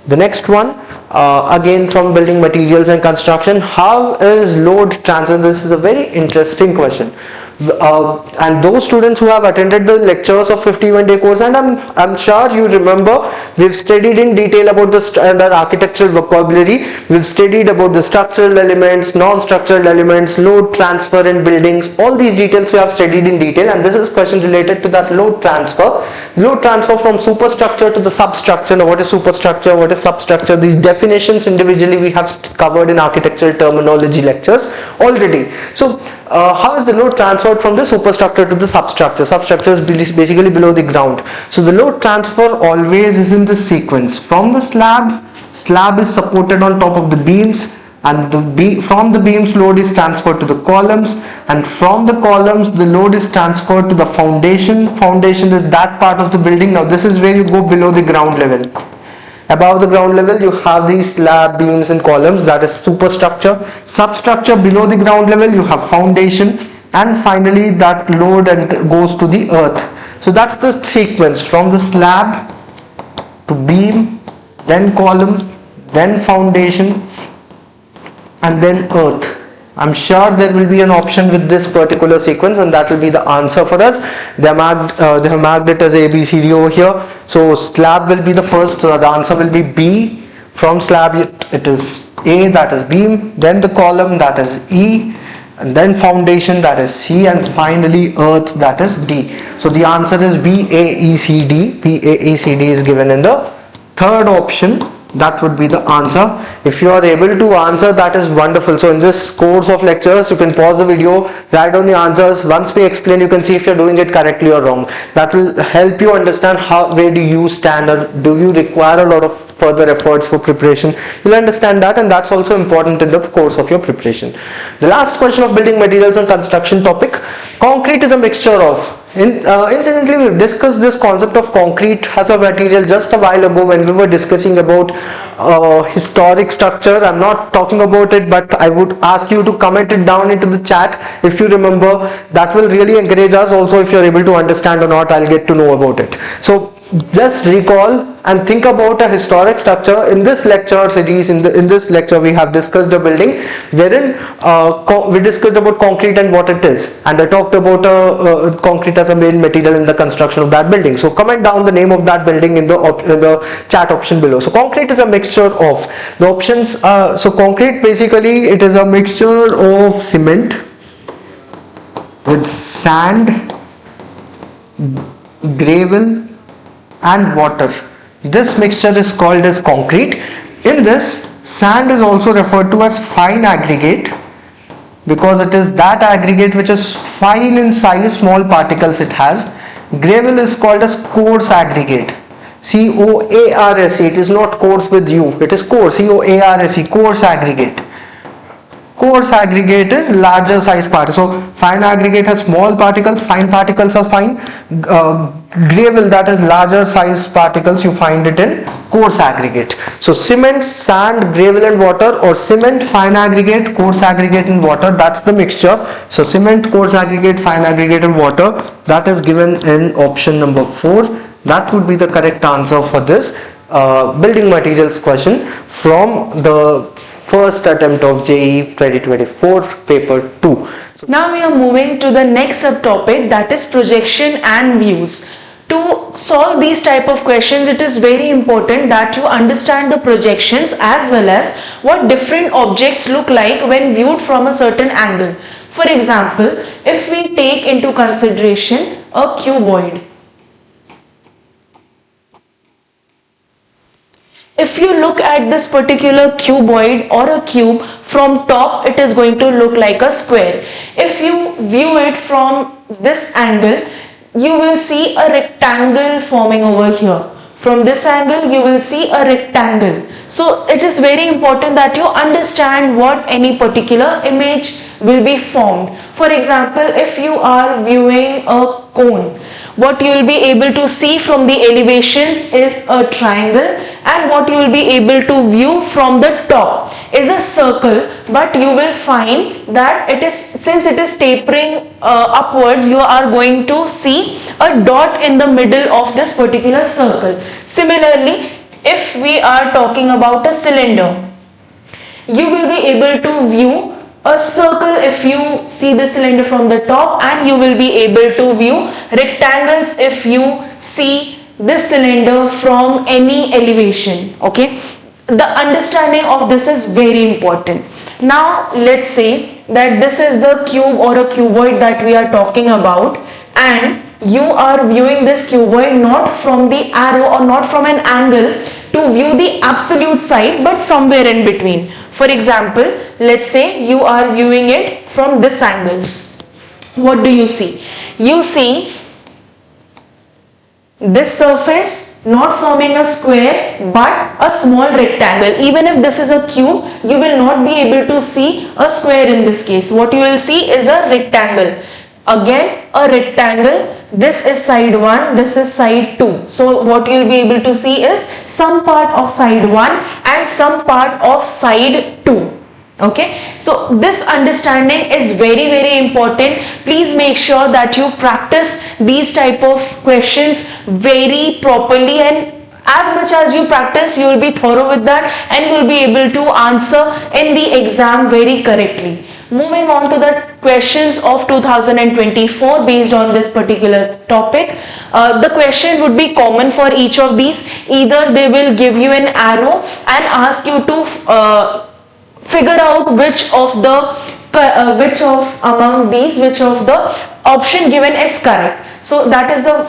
The next one, again from building materials and construction: how is load transfer? This is a very interesting question. And those students who have attended the lectures of 51-day course, and I'm sure you remember, we've studied in detail about the standard architectural vocabulary. We've studied about the structural elements, non-structural elements, load transfer in buildings. All these details we have studied in detail, and this is question related to that load transfer. Load transfer from superstructure to the substructure. Now what is superstructure, what is substructure? These definitions individually we have covered in architectural terminology lectures already. So how is the load transferred from the superstructure to the substructure? Substructure is basically below the ground. So the load transfer always is in this sequence. From the slab is supported on top of the beams, and from the beams load is transferred to the columns, and from the columns the load is transferred to the foundation. Foundation is that part of the building. Now this is where you go below the ground level. Above the ground level you have these slab, beams and columns, that is superstructure. Substructure, below the ground level you have foundation, and finally that load goes to the earth. So that's the sequence: from the slab to beam, then column, then foundation, and then earth. I'm sure there will be an option with this particular sequence, and that will be the answer for us. They have marked it as A, B, C, D over here. So slab will be the first, the answer will be B. From slab it is A, that is beam, then the column, that is E, and then foundation, that is C, and finally earth, that is D. So the answer is BAECD. BAECD is given in the third option. That would be the answer. If you are able to answer, that is wonderful. So in this course of lectures, you can pause the video, write down the answers. Once we explain, you can see if you're doing it correctly or wrong. That will help you understand where do you stand, or do you require a lot of further efforts for preparation. You'll understand that, and that's also important in the course of your preparation. The last question of building materials and construction topic. Concrete is a mixture of. Incidentally, we've discussed this concept of concrete as a material just a while ago when we were discussing about historic structure. I'm not talking about it, but I would ask you to comment it down into the chat if you remember. That will really encourage us. Also, if you're able to understand or not, I'll get to know about it. So just recall and think about a historic structure. In this lecture series, in this lecture, we have discussed a building wherein we discussed about concrete and what it is, and I talked about concrete as a main material in the construction of that building. So comment down the name of that building in the chat option below. So concrete is a mixture of the options. So concrete, basically it is a mixture of cement with sand, gravel and water. This mixture is called as concrete. In this, sand is also referred to as fine aggregate because it is that aggregate which is fine in size, small particles it has. Gravel is called as coarse aggregate. C-O-A-R-S-E. It is not coarse with U. It is coarse. C-O-A-R-S-E. Coarse aggregate. Coarse aggregate is larger size particles. So fine aggregate has small particles, fine particles are fine. Gravel, that is larger size particles, you find it in coarse aggregate. So cement, sand, gravel and water, or cement, fine aggregate, coarse aggregate and water, that's the mixture. So cement, coarse aggregate, fine aggregate and water, that is given in option number 4. That would be the correct answer for this building materials question from the first attempt of JEE 2024 paper 2. Now we are moving to the next subtopic, that is projection and views. To solve these type of questions, it is very important that you understand the projections as well as what different objects look like when viewed from a certain angle. For example, if we take into consideration a cuboid. If you look at this particular cuboid or a cube from top, it is going to look like a square. If you view it from this angle, you will see a rectangle forming over here. From this angle, you will see a rectangle. So it is very important that you understand what any particular image will be formed. For example, if you are viewing a cone, what you will be able to see from the elevations is a triangle, and what you will be able to view from the top is a circle, but you will find that it is, since it is tapering upwards, you are going to see a dot in the middle of this particular circle. Similarly, if we are talking about a cylinder, you will be able to view a circle if you see the cylinder from the top, and you will be able to view rectangles if you see this cylinder from any elevation. Okay, the understanding of this is very important. Now let's say that this is the cube or a cuboid that we are talking about, and you are viewing this cuboid not from the arrow or not from an angle to view the absolute side, but somewhere in between. For example, let's say you are viewing it from this angle. What do you see? You see this surface not forming a square but a small rectangle. Even if this is a cube, you will not be able to see a square in this case. What you will see is a rectangle. Again, a rectangle. This is side 1, this is side 2. So what you will be able to see is some part of side 1 and some part of side 2. Okay, so this understanding is very important. Please make sure that you practice these type of questions very properly, and as much as you practice, you will be thorough with that and you will be able to answer in the exam very correctly. Moving on to the questions of 2024 based on this particular topic. The question would be common for each of these. Either they will give you an arrow and ask you to figure out which of the which of among these, which of the option given is correct. So that is the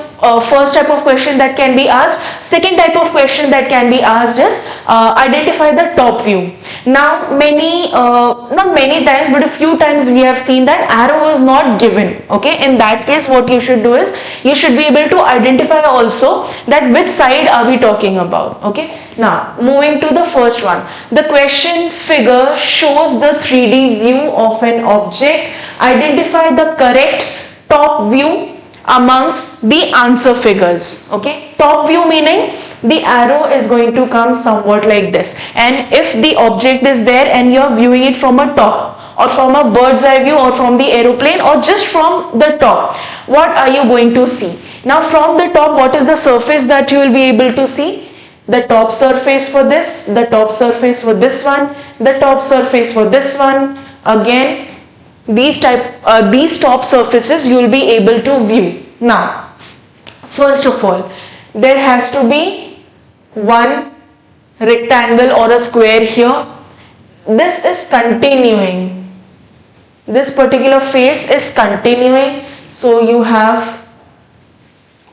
first type of question that can be asked. Second type of question that can be asked is identify the top view. Now not many times, but a few times we have seen that arrow is not given. Okay, in that case what you should do is you should be able to identify also that which side are we talking about. Okay, now moving to the first one. The question figure shows the 3D view of an object. Identify the correct top view amongst the answer figures. Okay, top view meaning the arrow is going to come somewhat like this, and if the object is there and you are viewing it from a top or from a bird's eye view or from the aeroplane or just from the top, what are you going to see? Now from the top, what is the surface that you will be able to see? The top surface for this, the top surface for this one, the top surface for this one. Again, these top surfaces you will be able to view. Now first of all, there has to be one rectangle or a square here. This is continuing, this particular face is continuing, so you have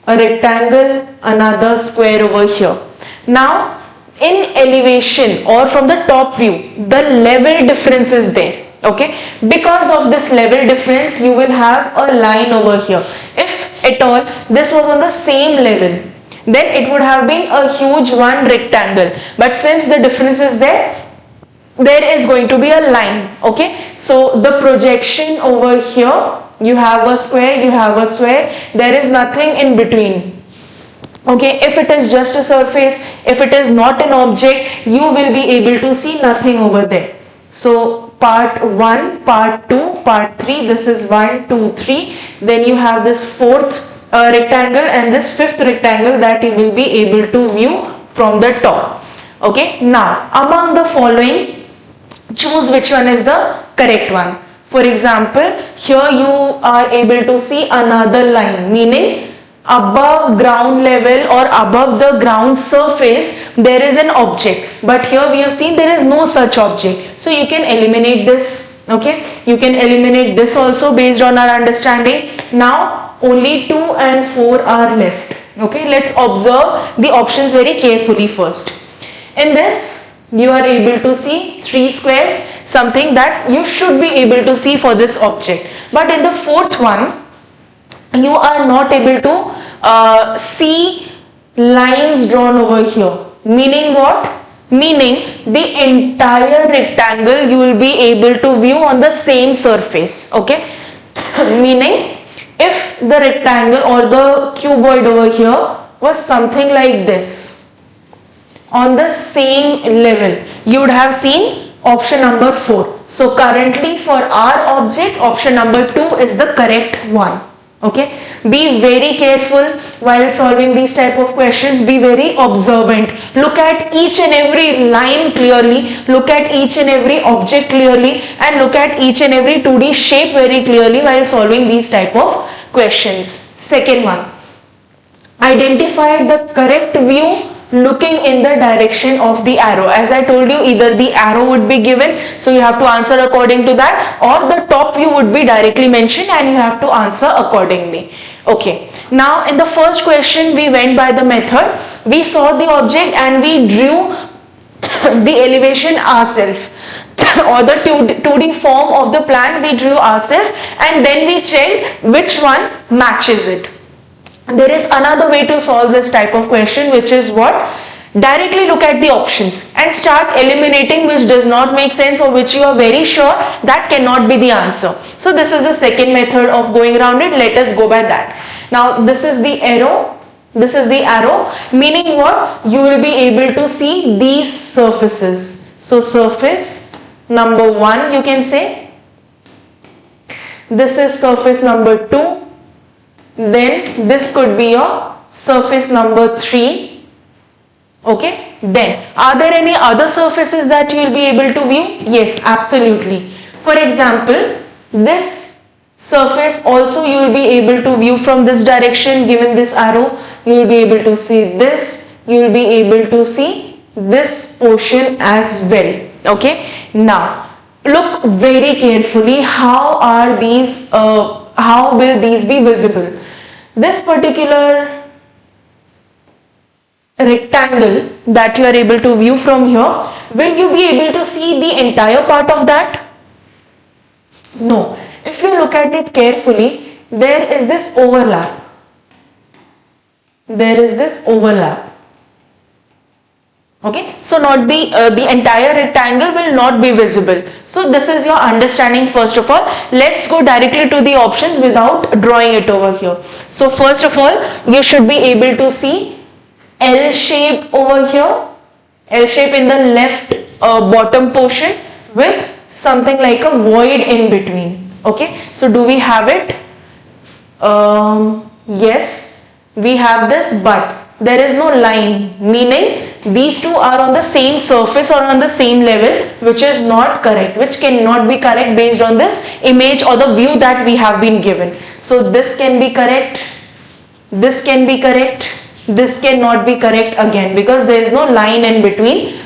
a rectangle, another square over here. Now in elevation or from the top view, the level difference is there. Okay, because of this level difference you will have a line over here. If at all this was on the same level, then it would have been a huge one rectangle, but since the difference is there, there is going to be a line. Okay, so the projection over here, you have a square, you have a square, there is nothing in between. Okay, if it is just a surface, if it is not an object, you will be able to see nothing over there. So part 1, part 2, part 3, this is 1, 2, 3, then you have this fourth rectangle and this fifth rectangle that you will be able to view from the top. Okay, now among the following, choose which one is the correct one. For example, here you are able to see another line, meaning above ground level or above the ground surface there is an object, but here we have seen there is no such object, so you can eliminate this. Okay, you can eliminate this also based on our understanding. Now only 2 and 4 are left. Okay, let's observe the options very carefully first. In this you are able to see 3 squares, something that you should be able to see for this object, but in the fourth one you are not able to see lines drawn over here. Meaning what? Meaning the entire rectangle you will be able to view on the same surface. Okay, meaning if the rectangle or the cuboid over here was something like this, on the same level, you would have seen option number 4. So currently for our object, option number 2 is the correct one. Okay, be very careful while solving these type of questions. Be very observant. Look at each and every line clearly, look at each and every object clearly, and look at each and every 2D shape very clearly while solving these type of questions. Second one, identify the correct view looking in the direction of the arrow. As I told you, either the arrow would be given, so you have to answer according to that, or the top view would be directly mentioned and you have to answer accordingly. Okay, now in the first question we went by the method. We saw the object and we drew the elevation ourselves or the 2D form of the plan we drew ourselves, and then we checked which one matches it. There is another way to solve this type of question, which is what? Directly look at the options and start eliminating which does not make sense or which you are very sure that cannot be the answer. So this is the second method of going around it. Let us go by that. Now this is the arrow. This is the arrow, meaning what? You will be able to see these surfaces. So surface number 1 you can say. This is surface number 2. Then this could be your surface number 3. Okay, then are there any other surfaces that you will be able to view? Yes, absolutely. For example, this surface also you will be able to view from this direction. Given this arrow, you will be able to see this, you will be able to see this portion as well. Okay, now look very carefully. How will these be visible? This particular rectangle that you are able to view from here, will you be able to see the entire part of that? No. If you look at it carefully, there is this overlap. There is this overlap. Okay, so not the entire rectangle will not be visible. So this is your understanding first of all. Let's go directly to the options without drawing it over here. So first of all, you should be able to see L shape over here, L shape in the left bottom portion with something like a void in between. Okay, so do we have it? Yes, we have this, but there is no line, meaning these two are on the same surface or on the same level, which is not correct, which cannot be correct based on this image or the view that we have been given. So this can be correct, this can be correct, this cannot be correct again, because there is no line in between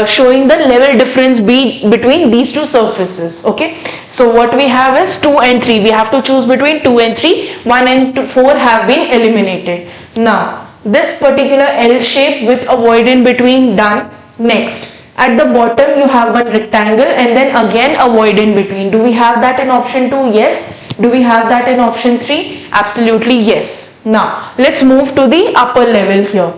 showing the level difference between these two surfaces. Okay, so what we have is 2 and 3. We have to choose between 2 and 3. 1 and 4 have been eliminated. Now this particular L shape with a void in between, done. Next, at the bottom you have one rectangle and then again a void in between. Do we have that in option 2? Yes. Do we have that in option 3? Absolutely yes. Now let's move to the upper level here.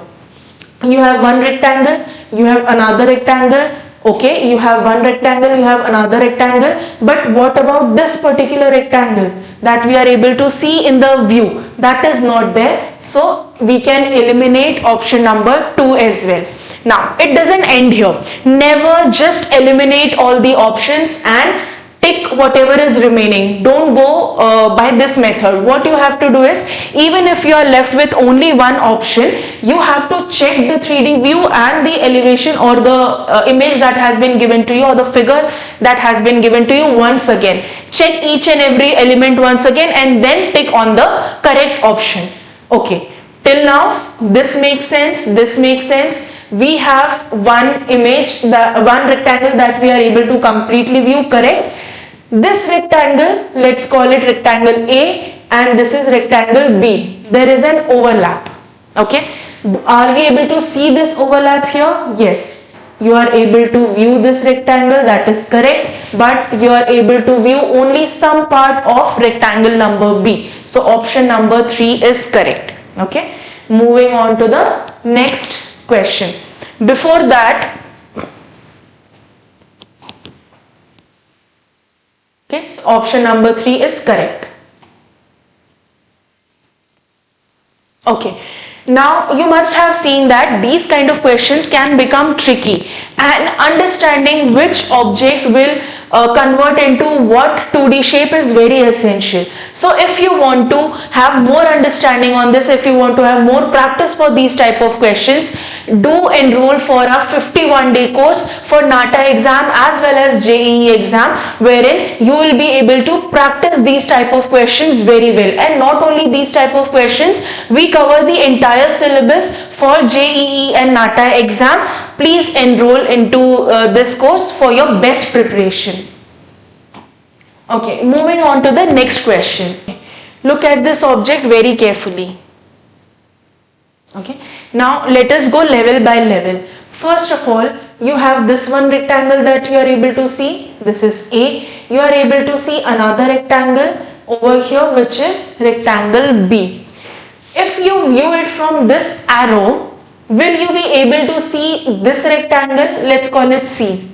You have one rectangle, you have another rectangle. Okay, you have one rectangle, you have another rectangle, but what about this particular rectangle that we are able to see in the view? That is not there, so we can eliminate option number 2 as well. Now it doesn't end here. Never just eliminate all the options and tick whatever is remaining. Don't go by this method. What you have to do is, even if you are left with only one option, you have to check the 3D view and the elevation or the image that has been given to you, or the figure that has been given to you once again. Check each and every element once again and then tick on the correct option. Okay, till now this makes sense, this makes sense. We have one image, one rectangle that we are able to completely view, correct? This rectangle, let's call it rectangle A, and this is rectangle B. There is an overlap. Okay, are we able to see this overlap here? Yes, you are able to view this rectangle, that is correct, but you are able to view only some part of rectangle number B. So option number 3 is correct. Okay, moving on to the next question. Before that, okay, so option number 3 is correct. Okay, now you must have seen that these kind of questions can become tricky, and understanding which object will convert into what 2D shape is very essential. So if you want to have more understanding on this, if you want to have more practice for these type of questions, do enroll for a 51-day course for NATA exam as well as JEE exam, wherein you will be able to practice these type of questions very well. And not only these type of questions, we cover the entire syllabus for JEE and NATA exam. Please enroll into this course for your best preparation. Okay, moving on to the next question. Look at this object very carefully. Okay, now let us go level by level. First of all, you have this one rectangle that you are able to see. This is A. You are able to see another rectangle over here, which is rectangle B. If you view it from this arrow, will you be able to see this rectangle? Let's call it C.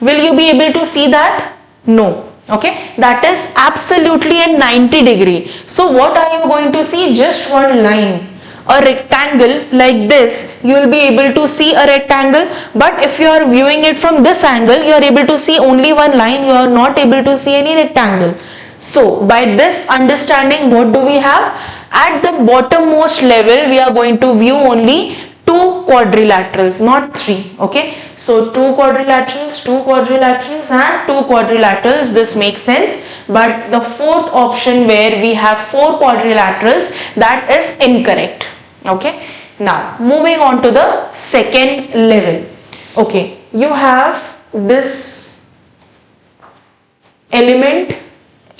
Will you be able to see that? No. Okay, that is absolutely a 90 degree. So what are you going to see? Just one line. A rectangle like this, you will be able to see a rectangle, but if you are viewing it from this angle, you are able to see only one line. You are not able to see any rectangle. So by this understanding, what do we have? At the bottommost level, we are going to view only 2 quadrilaterals, not 3. Okay, so 2 quadrilaterals, 2 quadrilaterals and 2 quadrilaterals. This makes sense. But the fourth option, where we have 4 quadrilaterals, that is incorrect. Okay, now moving on to the second level. Okay, you have this element,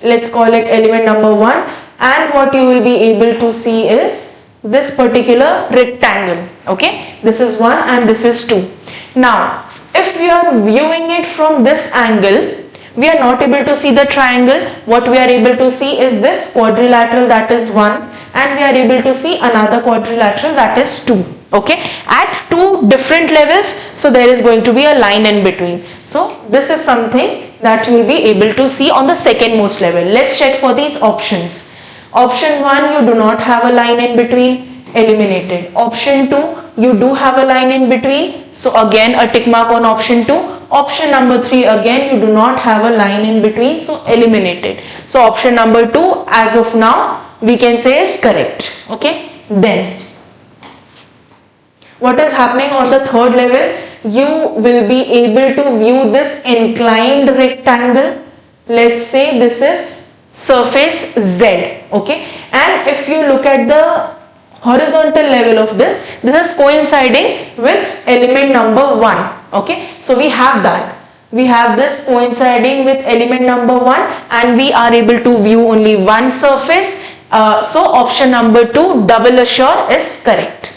let's call it element number 1, and what you will be able to see is this particular rectangle. Okay, this is 1 and this is 2. Now if we are viewing it from this angle, we are not able to see the triangle. What we are able to see is this quadrilateral, that is 1, and we are able to see another quadrilateral, that is 2. Okay, at two different levels, so there is going to be a line in between. So this is something that you will be able to see on the second most level. Let's check for these options. Option 1, you do not have a line in between, eliminated. Option 2, you do have a line in between, so again a tick mark on option 2. Option number 3, again you do not have a line in between, so eliminated. So option number 2 as of now we can say is correct. Okay, then what is happening on the third level? You will be able to view this inclined rectangle. Let's say this is surface Z. Okay, and if you look at the horizontal level of this is coinciding with element number 1. Okay, so we have that. We have this coinciding with element number 1 and we are able to view only one surface. So option number 2, double assure, is correct.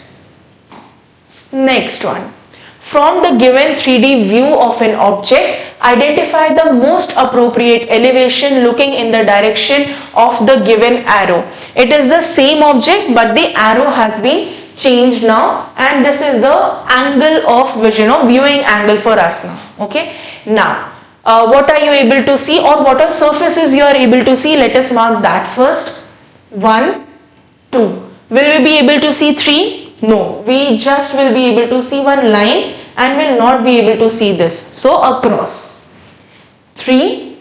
Next one. From the given 3D view of an object, identify the most appropriate elevation looking in the direction of the given arrow. It is the same object but the arrow has been changed now, and this is the angle of vision or viewing angle for us now. Okay, now what are you able to see, or what are surfaces you are able to see? Let us mark that first. 1, 2. Will we be able to see 3? No, we just will be able to see one line and will not be able to see this. So across 3,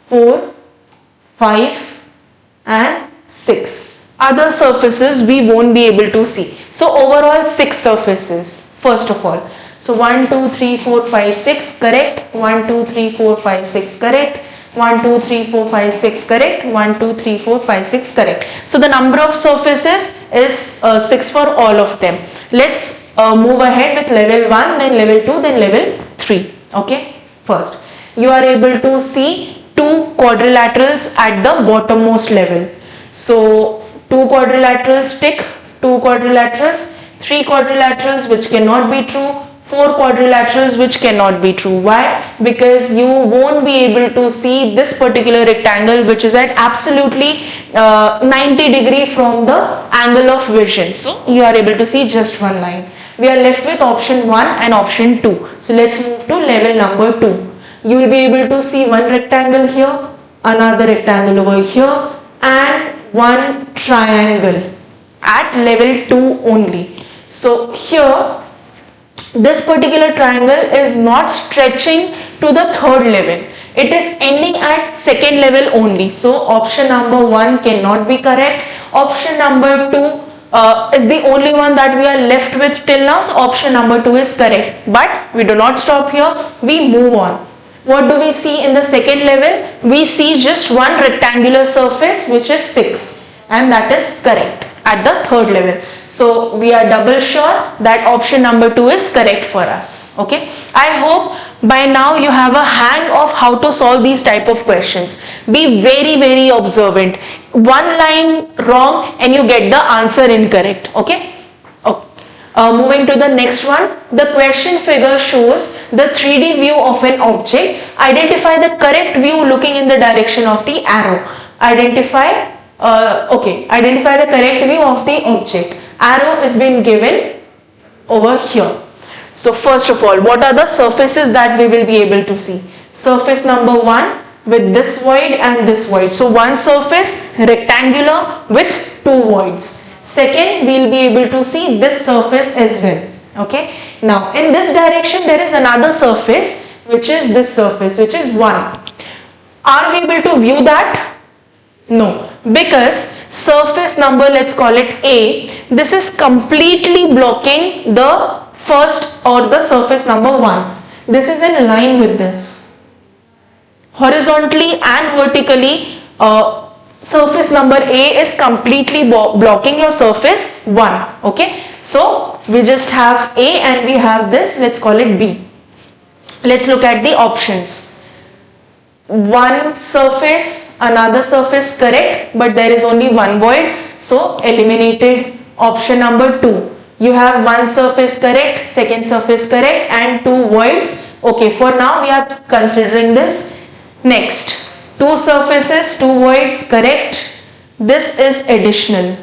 4, 5 and 6. Other surfaces we won't be able to see. So overall 6 surfaces first of all. So 1, 2, 3, 4, 5, 6 correct. 1, 2, 3, 4, 5, 6 correct. 1, 2, 3, 4, 5, 6 correct. 1, 2, 3, 4, 5, 6 correct. So the number of surfaces is 6 for all of them. Let's move ahead with level 1, then level 2, then level 3. Okay, first you are able to see 2 quadrilaterals at the bottommost level. So 2 quadrilaterals tick, 2 quadrilaterals, 3 quadrilaterals which cannot be true, 4 quadrilaterals which cannot be true. Why? Because you won't be able to see this particular rectangle which is at absolutely 90 degree from the angle of vision. So you are able to see just one line. We are left with option 1 and option 2. So let's move to level number 2. You will be able to see one rectangle here, another rectangle over here and one triangle at level 2 only. So here this particular triangle is not stretching to the third level. It is ending at second level only. So option number 1 cannot be correct. Option number 2 is the only one that we are left with till now. So option number 2 is correct. But we do not stop here. We move on. What do we see in the second level? We see just one rectangular surface which is 6, and that is correct at the third level. So we are double sure that option number 2 is correct for us. Okay, I hope by now you have a hang of how to solve these type of questions. Be very observant. One line wrong and you get the answer incorrect. Okay. Moving to the next one. The question figure shows the 3D view of an object. Identify the correct view looking in the direction of the arrow. Identify the correct view of the object. Arrow is being given over here. So first of all, what are the surfaces that we will be able to see? Surface number 1 with this void and this void. So one surface rectangular with 2 voids. Second, we will be able to see this surface as well. Okay. Now in this direction there is another surface which is this surface which is 1. Are we able to view that? No, because surface number, let's call it A, this is completely blocking the first or the surface number 1. This is in line with this. Horizontally and vertically, surface number A is completely blocking your surface 1. Okay, so we just have A and we have this, let's call it B. Let's look at the options. one surface, another surface, correct, but there is only one void, so eliminated. Option number 2, you have one surface correct, second surface correct, and two voids. Okay, for now we are considering this. Next, two surfaces, two voids, correct. This is additional.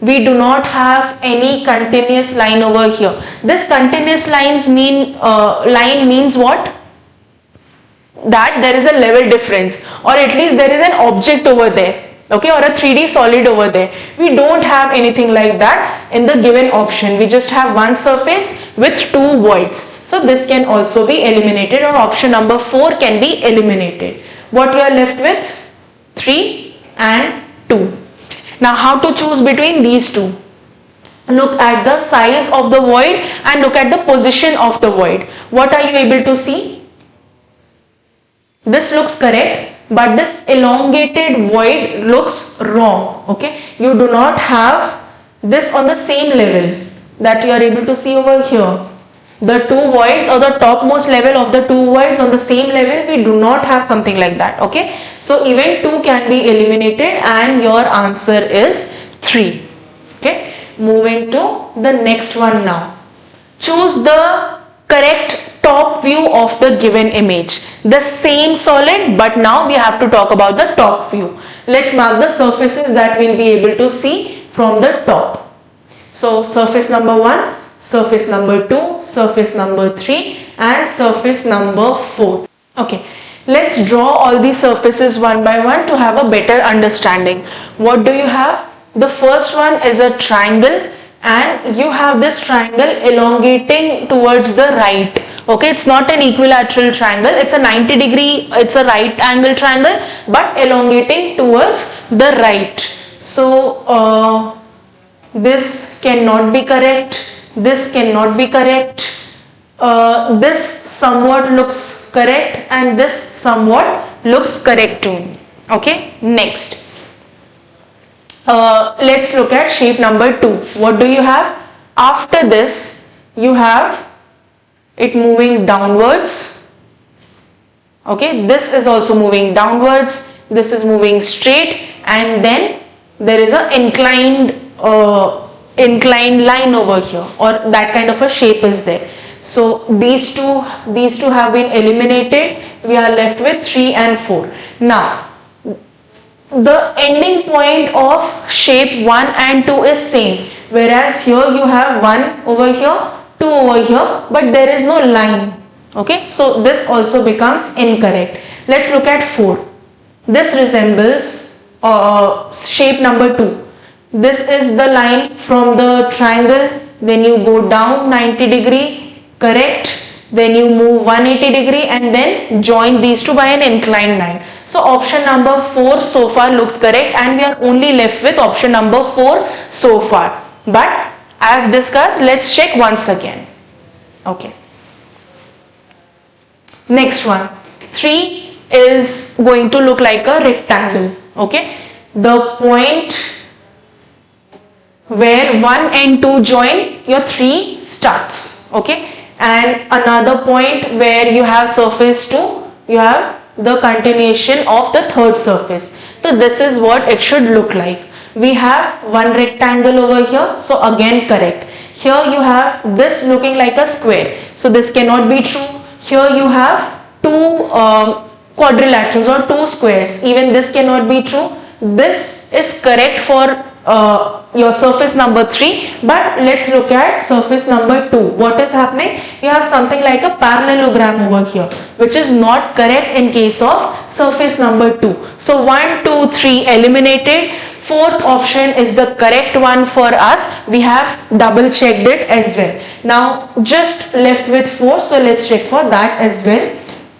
We do not have any continuous line over here. This continuous line means what? That there is a level difference, or at least there is an object over there, okay, or a 3D solid over there. We don't have anything like that in the given option. We just have one surface with two voids, so this can also be eliminated, or option number 4 can be eliminated. What you are left with? 3 and 2. Now how to choose between these two? Look at the size of the void and look at the position of the void. What are you able to see? This looks correct, but this elongated void looks wrong. Okay, you do not have this on the same level that you are able to see over here. The two voids, or the topmost level of the two voids on the same level, we do not have something like that. Okay, so even 2 can be eliminated and your answer is 3. Okay, moving to the next one now. Choose the correct top view of the given image. The same solid, but now we have to talk about the top view. Let's mark the surfaces that we'll be able to see from the top. So surface number 1, surface number 2, surface number 3, and surface number 4. Okay, let's draw all these surfaces one by one to have a better understanding. What do you have? The first one is a triangle, and you have this triangle elongating towards the right. Okay, it's not an equilateral triangle, it's a 90 degree, it's a right angle triangle, but elongating towards the right. So this cannot be correct, this cannot be correct, this somewhat looks correct, and this somewhat looks correct too. Okay, next. Let's look at shape number 2. What do you have? After this, you have it moving downwards. Okay, this is also moving downwards, this is moving straight, and then there is a inclined line over here, or that kind of a shape is there. So these two have been eliminated. We are left with 3 and 4. Now the ending point of shape 1 and 2 is same, whereas here you have 1 over here, 2 over here, but there is no line. Okay, so this also becomes incorrect. Let's look at 4. This resembles shape number 2. This is the line from the triangle, then you go down 90 degree, correct, then you move 180 degree, and then join these two by an inclined line. So option number 4 so far looks correct, and we are only left with option number 4 so far. But as discussed, let's check once again. Okay. Next one. 3 is going to look like a rectangle. Okay. The point where 1 and 2 join, your 3 starts. Okay. And another point where you have surface 2, you have the continuation of the third surface. So this is what it should look like. We have one rectangle over here, so again correct. Here you have this looking like a square, so this cannot be true. Here you have two quadrilaterals or two squares, even this cannot be true. This is correct for your surface number 3, but let's look at surface number 2. What is happening? You have something like a parallelogram over here, which is not correct in case of surface number 2. So 1, 2, 3 eliminated. Fourth option is the correct one for us. We have double checked it as well. Now just left with 4, so let's check for that as well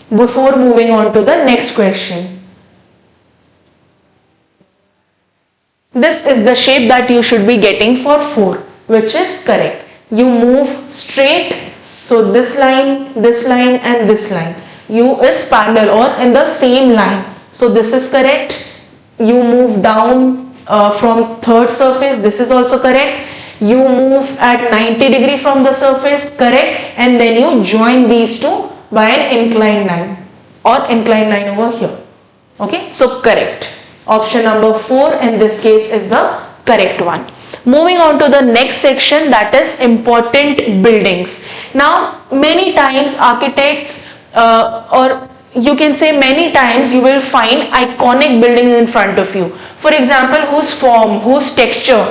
before moving on to the next question. This is the shape that you should be getting for 4, which is correct. You move straight, so this line and this line. U is parallel or in the same line, so this is correct. You move down from third surface, this is also correct. You move at 90 degree from the surface, correct, and then you join these two by an inclined line. or inclined line over here. Okay, so correct. Option number 4 in this case is the correct one. Moving on to the next section, that is important buildings. Now many times architects or you can say many times you will find iconic buildings in front of you. For example, whose form, whose texture,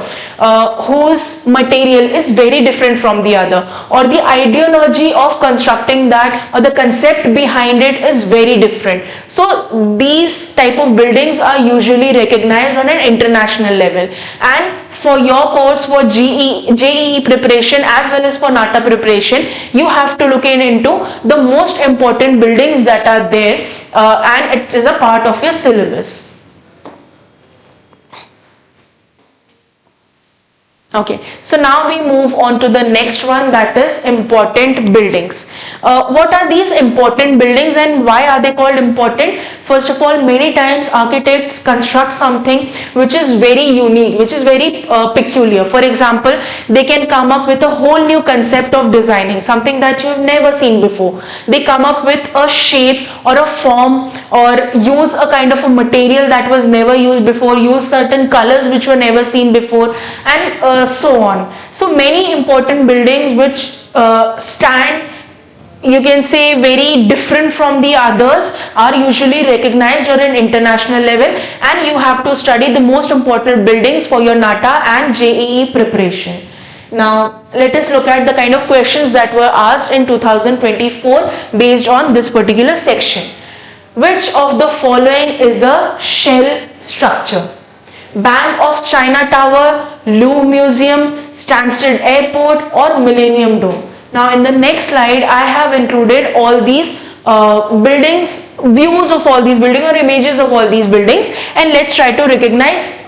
whose material is very different from the other, or the ideology of constructing that or the concept behind it is very different. So these type of buildings are usually recognized on an international level, and for your course for JEE preparation as well as for NATA preparation, you have to look into the most important buildings that are there and it is a part of your syllabus. Okay, so now we move on to the next one, that is important buildings. What are these important buildings and why are they called important? First of all, many times architects construct something which is very unique, which is very peculiar. For example, they can come up with a whole new concept of designing, something that you have never seen before. They come up with a shape or a form or use a kind of a material that was never used before, use certain colors which were never seen before, and so on. So many important buildings which stand, you can say, very different from the others are usually recognized on an international level, and you have to study the most important buildings for your NATA and JEE preparation. Now let us look at the kind of questions that were asked in 2024 based on this particular section. Which of the following is a shell structure? Bank of China Tower, Louvre Museum, Stansted Airport, or Millennium Dome. Now in the next slide I have included all these buildings, views of all these buildings or images of all these buildings, and let's try to recognize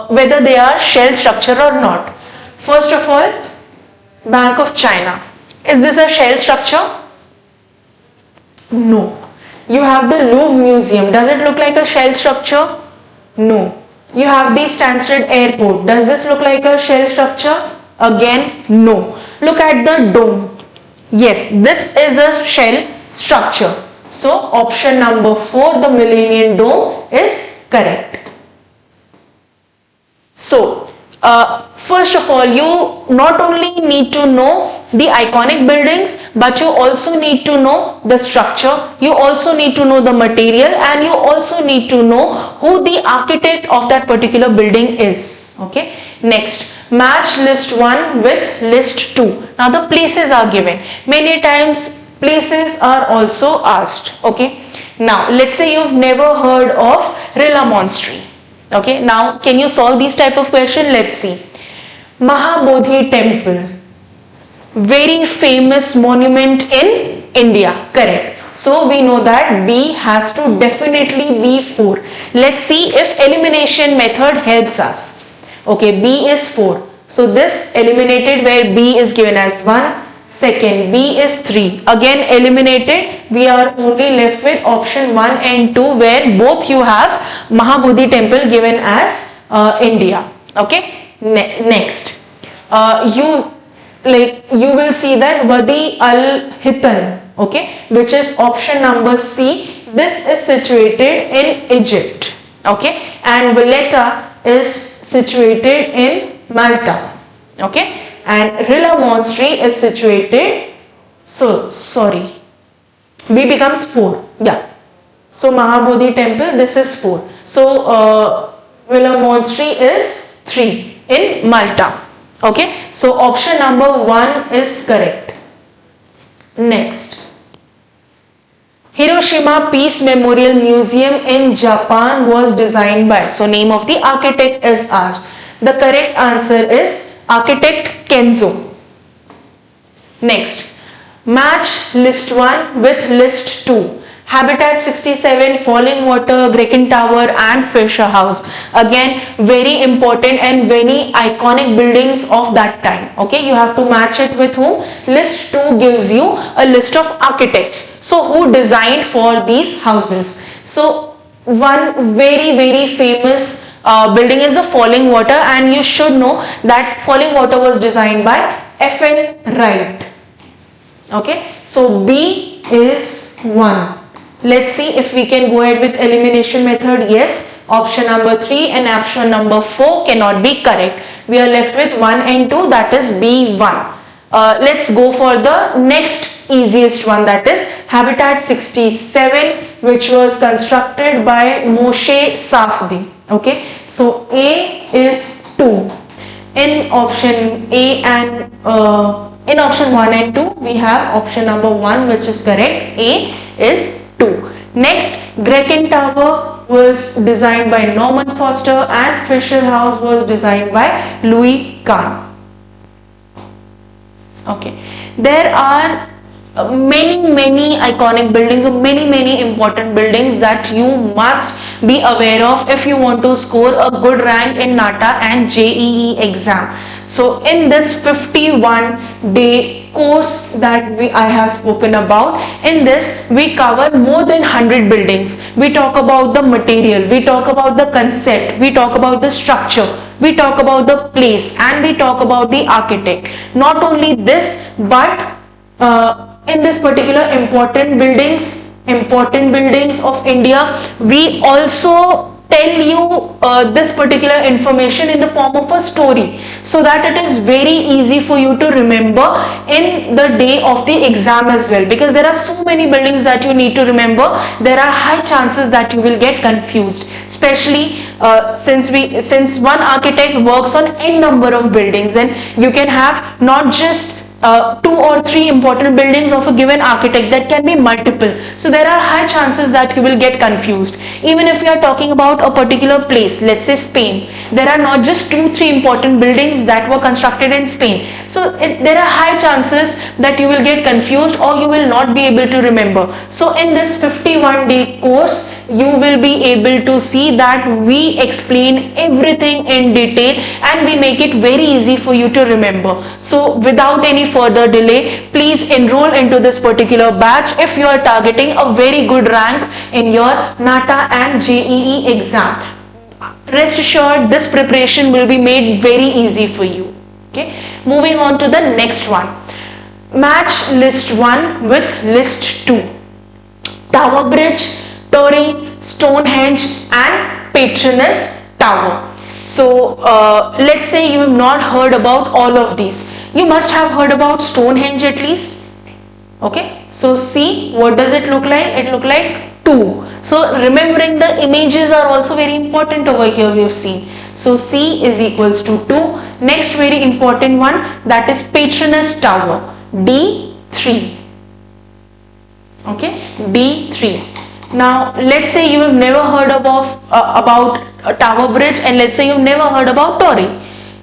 whether they are shell structure or not. First of all, Bank of China. Is this a shell structure? No. You have the Louvre Museum. Does it look like a shell structure? No. You have the Stansted Airport. Does this look like a shell structure? Again, no. Look at the dome. Yes, this is a shell structure. So option number 4, the Millennium Dome, is correct. So first of all, you not only need to know the iconic buildings, but you also need to know the structure, you also need to know the material, and you also need to know who the architect of that particular building is. Okay, next, match list 1 with list 2. Now the places are given. Many times places are also asked. Okay, now let's say you've never heard of Rilla Monastery. Okay, now can you solve these type of question? Let's see. Mahabodhi Temple, very famous monument in India, correct. So we know that B has to definitely be 4. Let's see if elimination method helps us. Okay, B is 4. So this eliminated where B is given as 1. Second, B is 3. Again eliminated. We are only left with option 1 and 2 where both you have Mahabodhi Temple given as India. Okay. Next, you will see that Wadi al-Hitan, okay, which is option number C. This is situated in Egypt. Okay, and Valletta is situated in Malta. Okay, and Rilla Monastery is situated, so sorry, B becomes 4. Yeah, so Mahabodhi Temple, this is 4. So Rilla Monastery is 3 in Malta. Okay, so option number 1 is correct. Next, Hiroshima Peace Memorial Museum in Japan was designed by, so name of the architect is asked. The correct answer is architect Kenzo. Next, match list 1 with list 2. Habitat 67, Falling Water, Grecken Tower, and Fisher House. Again, very important and very iconic buildings of that time. Okay, you have to match it with whom? List 2 gives you a list of architects. So who designed for these houses? So one very famous building is the Falling Water, and you should know that Falling Water was designed by F.N. Wright. Okay, so B is 1. let's see if we can go ahead with elimination method. Yes, option number 3 and option number 4 cannot be correct. We are left with 1 and 2, that is B1. Let's go for the next easiest one, that is Habitat 67, which was constructed by Moshe Safdie. Okay, so A is 2. In option A and in option 1 and 2, we have option number 1, which is correct. A is 2. Next, Grecken Tower was designed by Norman Foster and Fisher House was designed by Louis Kahn. Okay, there are many iconic buildings or many important buildings that you must be aware of if you want to score a good rank in NATA and JEE exam. So in this 51-day course that I have spoken about, in this we cover more than 100 buildings. We talk about the material, we talk about the concept, we talk about the structure, we talk about the place, and we talk about the architect. Not only this, but in this particular important buildings of India, we also tell you this particular information in the form of a story, so that it is very easy for you to remember in the day of the exam as well, because there are so many buildings that you need to remember. There are high chances that you will get confused, especially since one architect works on n number of buildings, and you can have not just 2 or 3 important buildings of a given architect, that can be multiple. So there are high chances that you will get confused. Even if you are talking about a particular place, let's say Spain, there are not just 2-3 important buildings that were constructed in Spain. So there are high chances that you will get confused or you will not be able to remember. So in this 51-day course, you will be able to see that we explain everything in detail and we make it very easy for you to remember. So without any further delay, please enroll into this particular batch if you are targeting a very good rank in your NATA and JEE exam. Rest assured, this preparation will be made very easy for you. Okay, moving on to the next one. Match list 1 with list 2. Tower Bridge, Torii, Stonehenge and Patronus Tower. So let's say you have not heard about all of these. You must have heard about Stonehenge at least. Okay, so see, what does it look like? It look like 2. So remembering the images are also very important over here, we have seen. So C is equals to 2. Next very important one, that is Patronus Tower, D3. Okay, D3. Now let's say you have never heard about a Tower Bridge, and let's say you've never heard about Torii.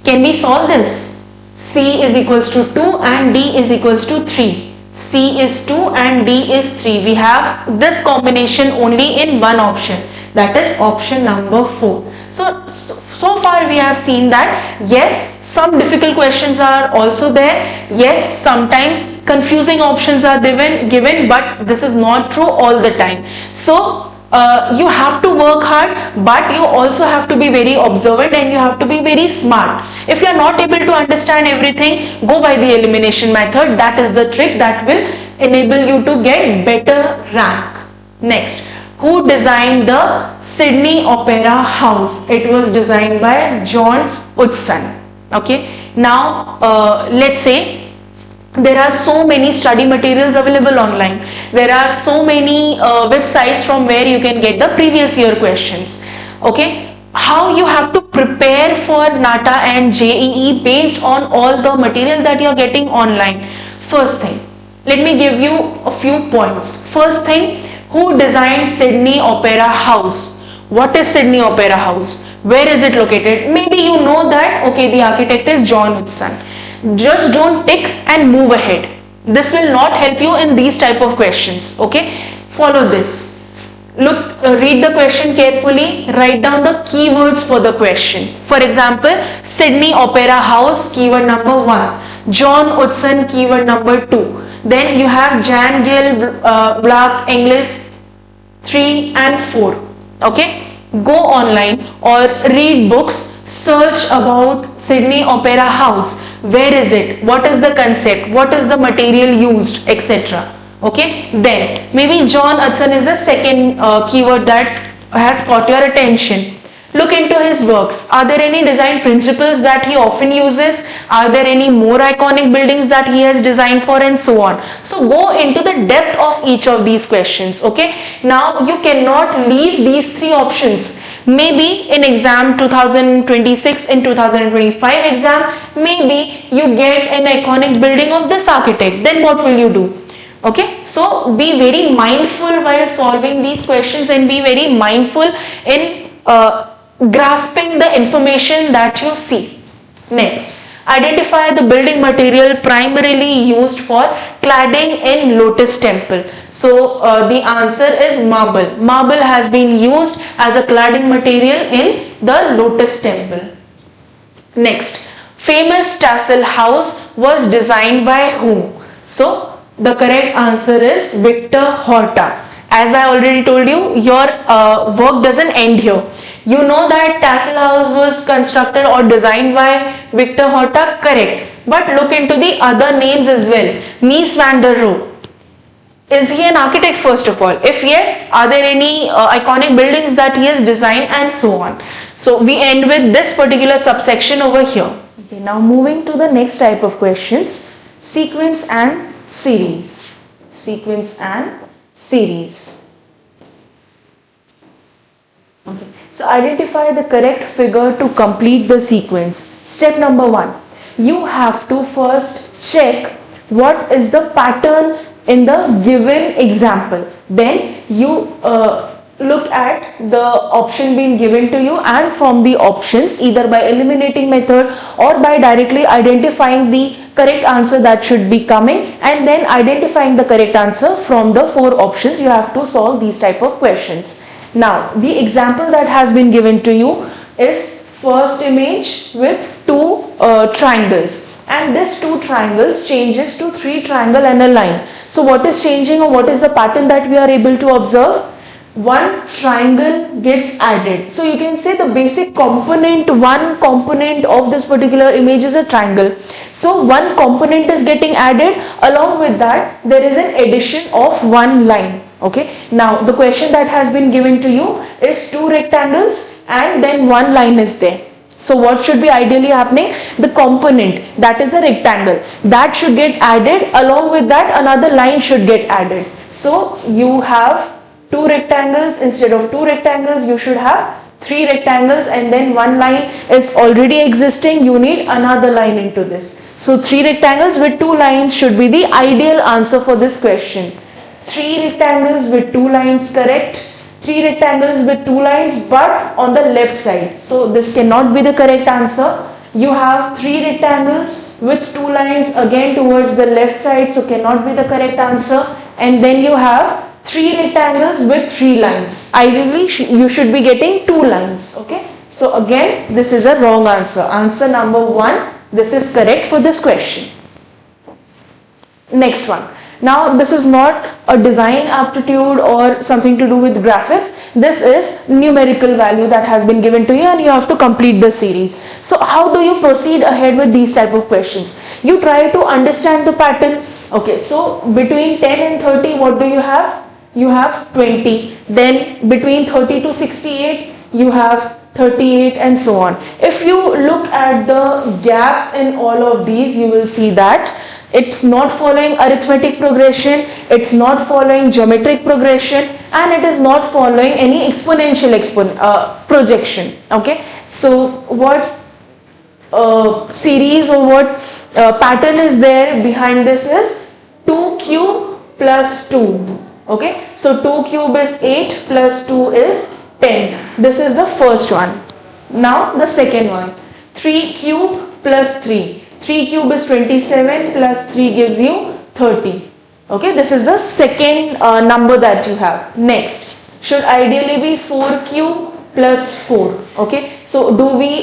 Can we solve this? C is equals to 2 and D is equals to 3. C is 2 and D is 3. We have this combination only in one option, that is option number 4. So far we have seen that yes, some difficult questions are also there. Yes, sometimes confusing options are given, but this is not true all the time. So you have to work hard, but you also have to be very observant and you have to be very smart. If you are not able to understand everything, go by the elimination method. That is the trick that will enable you to get better rank. Next, who designed the Sydney Opera House? It was designed by John Utzon. Okay, now let's say there are so many study materials available online. There are so many websites from where you can get the previous year questions. Okay, how you have to prepare for NATA and JEE based on all the material that you are getting online. First thing, let me give you a few points. First thing, who designed Sydney Opera House? What is Sydney Opera House? Where is it located? Maybe you know that, okay, the architect is John Utzon. Just don't tick and move ahead. This will not help you in these type of questions. Okay, follow this. Look, read the question carefully, write down the keywords for the question. For example, Sydney Opera House, keyword number 1. John Utzon, keyword number 2. Then you have Jan Gill, Black, English 3 and 4. Okay, go online or read books, search about Sydney Opera House. Where is it? What is the concept? What is the material used, etc. Okay, then maybe John Hudson is the second keyword that has caught your attention. Look into his works. Are there any design principles that he often uses? Are there any more iconic buildings that he has designed for, and so on? So go into the depth of each of these questions. Okay, now you cannot leave these three options. Maybe in exam 2026, in 2025 exam, maybe you get an iconic building of this architect. Then what will you do? Okay, so be very mindful while solving these questions, and be very mindful in grasping the information that you see. Next, identify the building material primarily used for cladding in Lotus Temple. So the answer is marble. Marble has been used as a cladding material in the Lotus Temple. Next, famous tassel house was designed by whom? So the correct answer is Victor Horta. As I already told you, your work doesn't end here. You know that Tassel House was constructed or designed by Victor Horta, correct. But look into the other names as well. Mies van der Rohe. Is he an architect first of all? If yes, are there any iconic buildings that he has designed, and so on. So we end with this particular subsection over here. Okay, now moving to the next type of questions. Sequence and series. Sequence and series. Okay. So identify the correct figure to complete the sequence. Step number 1. You have to first check what is the pattern in the given example. Then you look at the option being given to you, and from the options, either by eliminating method or by directly identifying the correct answer that should be coming, and then identifying the correct answer from the 4 options, you have to solve these type of questions. Now, the example that has been given to you is first image with 2 triangles, and this 2 triangles changes to 3 triangle and a line. So what is changing, or what is the pattern that we are able to observe? 1 triangle gets added. So you can say the basic component, 1 component of this particular image is a triangle. So 1 component is getting added. Along with that, there is an addition of 1 line. Okay, now the question that has been given to you is 2 rectangles and then 1 line is there. So what should be ideally happening? The component, that is a rectangle, that should get added. Along with that, another line should get added. So you have 2 rectangles. Instead of 2 rectangles, you should have 3 rectangles, and then 1 line is already existing. You need another line into this. So 3 rectangles with 2 lines should be the ideal answer for this question. 3 rectangles with 2 lines, correct. 3 rectangles with 2 lines, but on the left side. So this cannot be the correct answer. You have 3 rectangles with 2 lines again towards the left side, so cannot be the correct answer. And then you have 3 rectangles with 3 lines. Ideally, you should be getting 2 lines. Okay. So again, this is a wrong answer. Answer number 1, this is correct for this question. Next one. Now this is not a design aptitude or something to do with graphics. This is numerical value that has been given to you, and you have to complete the series. So how do you proceed ahead with these type of questions? You try to understand the pattern. Okay, so between 10 and 30, what do you have? You have 20. Then between 30 to 68, you have 38, and so on. If you look at the gaps in all of these, you will see that it's not following arithmetic progression, it's not following geometric progression, and it is not following any exponential projection. Okay, so what series or what pattern is there behind this is 2 cube plus 2. Okay, so 2 cube is 8 plus 2 is 10. This is the first one. Now the second one, 3 cube plus 3. 3 cube is 27 plus 3 gives you 30. Okay, this is the second number that you have. Next, should ideally be 4 cube plus 4. Okay, so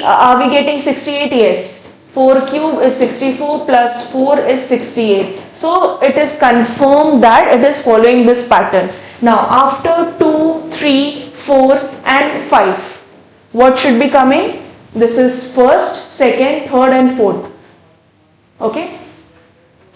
are we getting 68? Yes. 4 cube is 64 plus 4 is 68. So it is confirmed that it is following this pattern. Now after 2, 3, 4 and 5, what should be coming? This is first, second, third and fourth. Okay,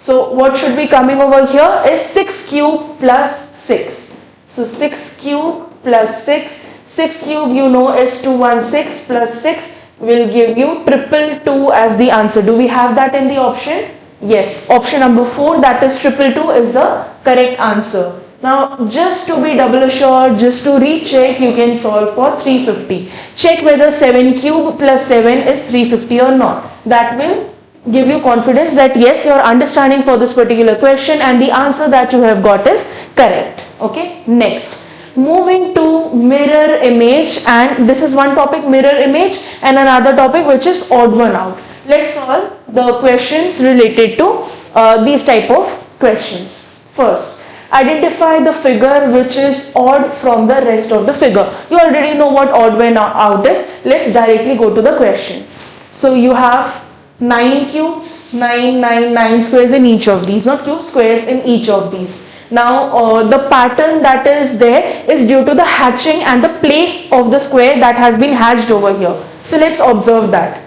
So what should be coming over here is 6 cube plus 6. So 6 cube plus 6. 6 cube you know is 216 plus 6 will give you 222 as the answer. Do we have that in the option? Yes. Option number 4, that is 222 is the correct answer. Now just to be double assured, just to recheck, you can solve for 350. Check whether 7 cube plus 7 is 350 or not. That will give you confidence that yes, your understanding for this particular question and the answer that you have got is correct. Okay, next. Moving to mirror image, and this is one topic, mirror image, and another topic which is odd one out. Let's solve the questions related to these type of questions. First, identify the figure which is odd from the rest of the figure. You already know what odd one out is. Let's directly go to the question. So you have 9 cubes, 9 squares in each of these, not cubes, squares in each of these. Now the pattern that is there is due to the hatching and the place of the square that has been hatched over here. So let's observe that.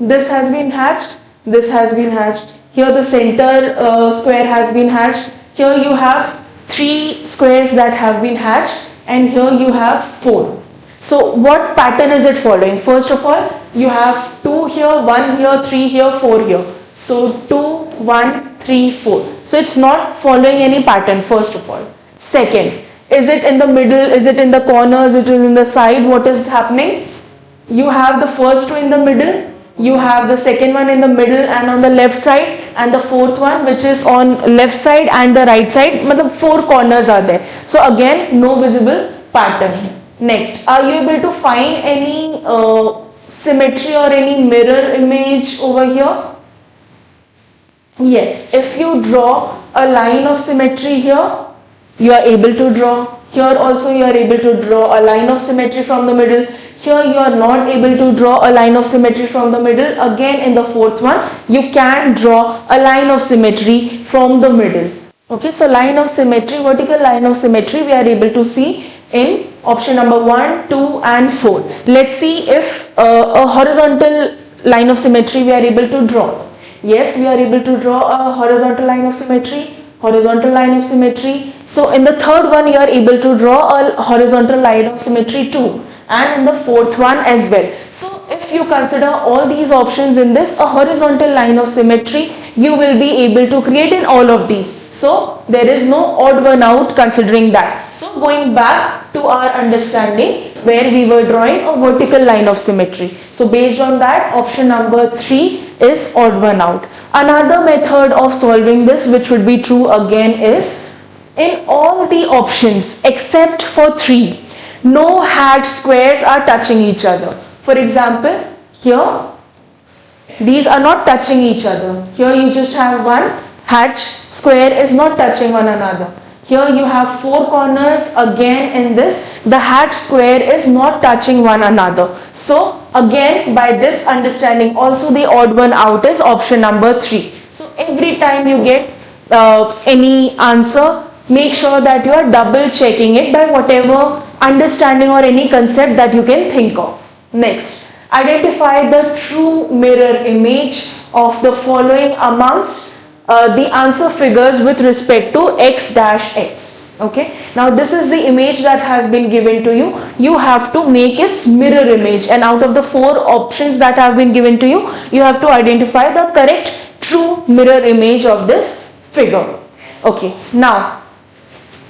This has been hatched, this has been hatched. Here the center square has been hatched. Here you have 3 squares that have been hatched, and here you have 4. So what pattern is it following? First of all, you have 2 here, 1 here, 3 here, 4 here. So 2, 1, 3, 4. So it's not following any pattern, first of all. Second, is it in the middle? Is it in the corners? Is it in the side? What is happening? You have the first two in the middle. You have the second one in the middle and on the left side, and the fourth one which is on left side and the right side. The 4 corners are there. So again, no visible pattern. Next, are you able to find any symmetry or any mirror image over here? Yes, if you draw a line of symmetry here, you are able to draw. Here also you are able to draw a line of symmetry from the middle. Here you are not able to draw a line of symmetry from the middle. Again, in the fourth one, you can draw a line of symmetry from the middle. Okay, so line of symmetry, vertical line of symmetry, we are able to see in option number 1, 2 and 4. Let's see if a horizontal line of symmetry we are able to draw. Yes, we are able to draw a horizontal line of symmetry, horizontal line of symmetry. So in the third one you are able to draw a horizontal line of symmetry too, and in the fourth one as well. So if you consider all these options in this, a horizontal line of symmetry you will be able to create in all of these. So there is no odd one out considering that. So going back to our understanding where we were drawing a vertical line of symmetry. So based on that, option number 3 is odd one out. Another method of solving this which would be true again is, in all the options except for 3, no hatched squares are touching each other. For example, here these are not touching each other. Here you just have one hatched square is not touching one another. Here you have 4 corners. Again in this, the hatched square is not touching one another. So again, by this understanding also the odd one out is option number 3. So every time you get any answer, make sure that you are double checking it by whatever understanding or any concept that you can think of. Next, identify the true mirror image of the following amongst the answer figures with respect to x dash x. Okay, now this is the image that has been given to you. You have to make its mirror image, and out of the 4 options that have been given to you, you have to identify the correct true mirror image of this figure. Okay, now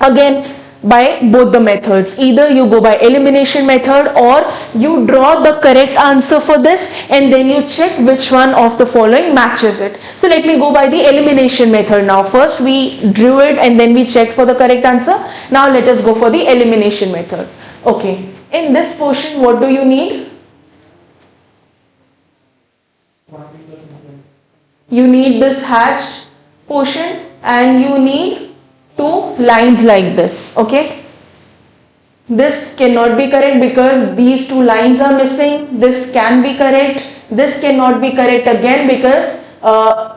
again, by both the methods, either you go by elimination method or you draw the correct answer for this and then you check which one of the following matches it. So let me go by the elimination method now. First we drew it and then we checked for the correct answer. Now let us go for the elimination method. Okay, in this portion what do you need? You need this hatched portion and you need 2 lines like this. Okay, this cannot be correct because these 2 lines are missing. This can be correct. This cannot be correct again because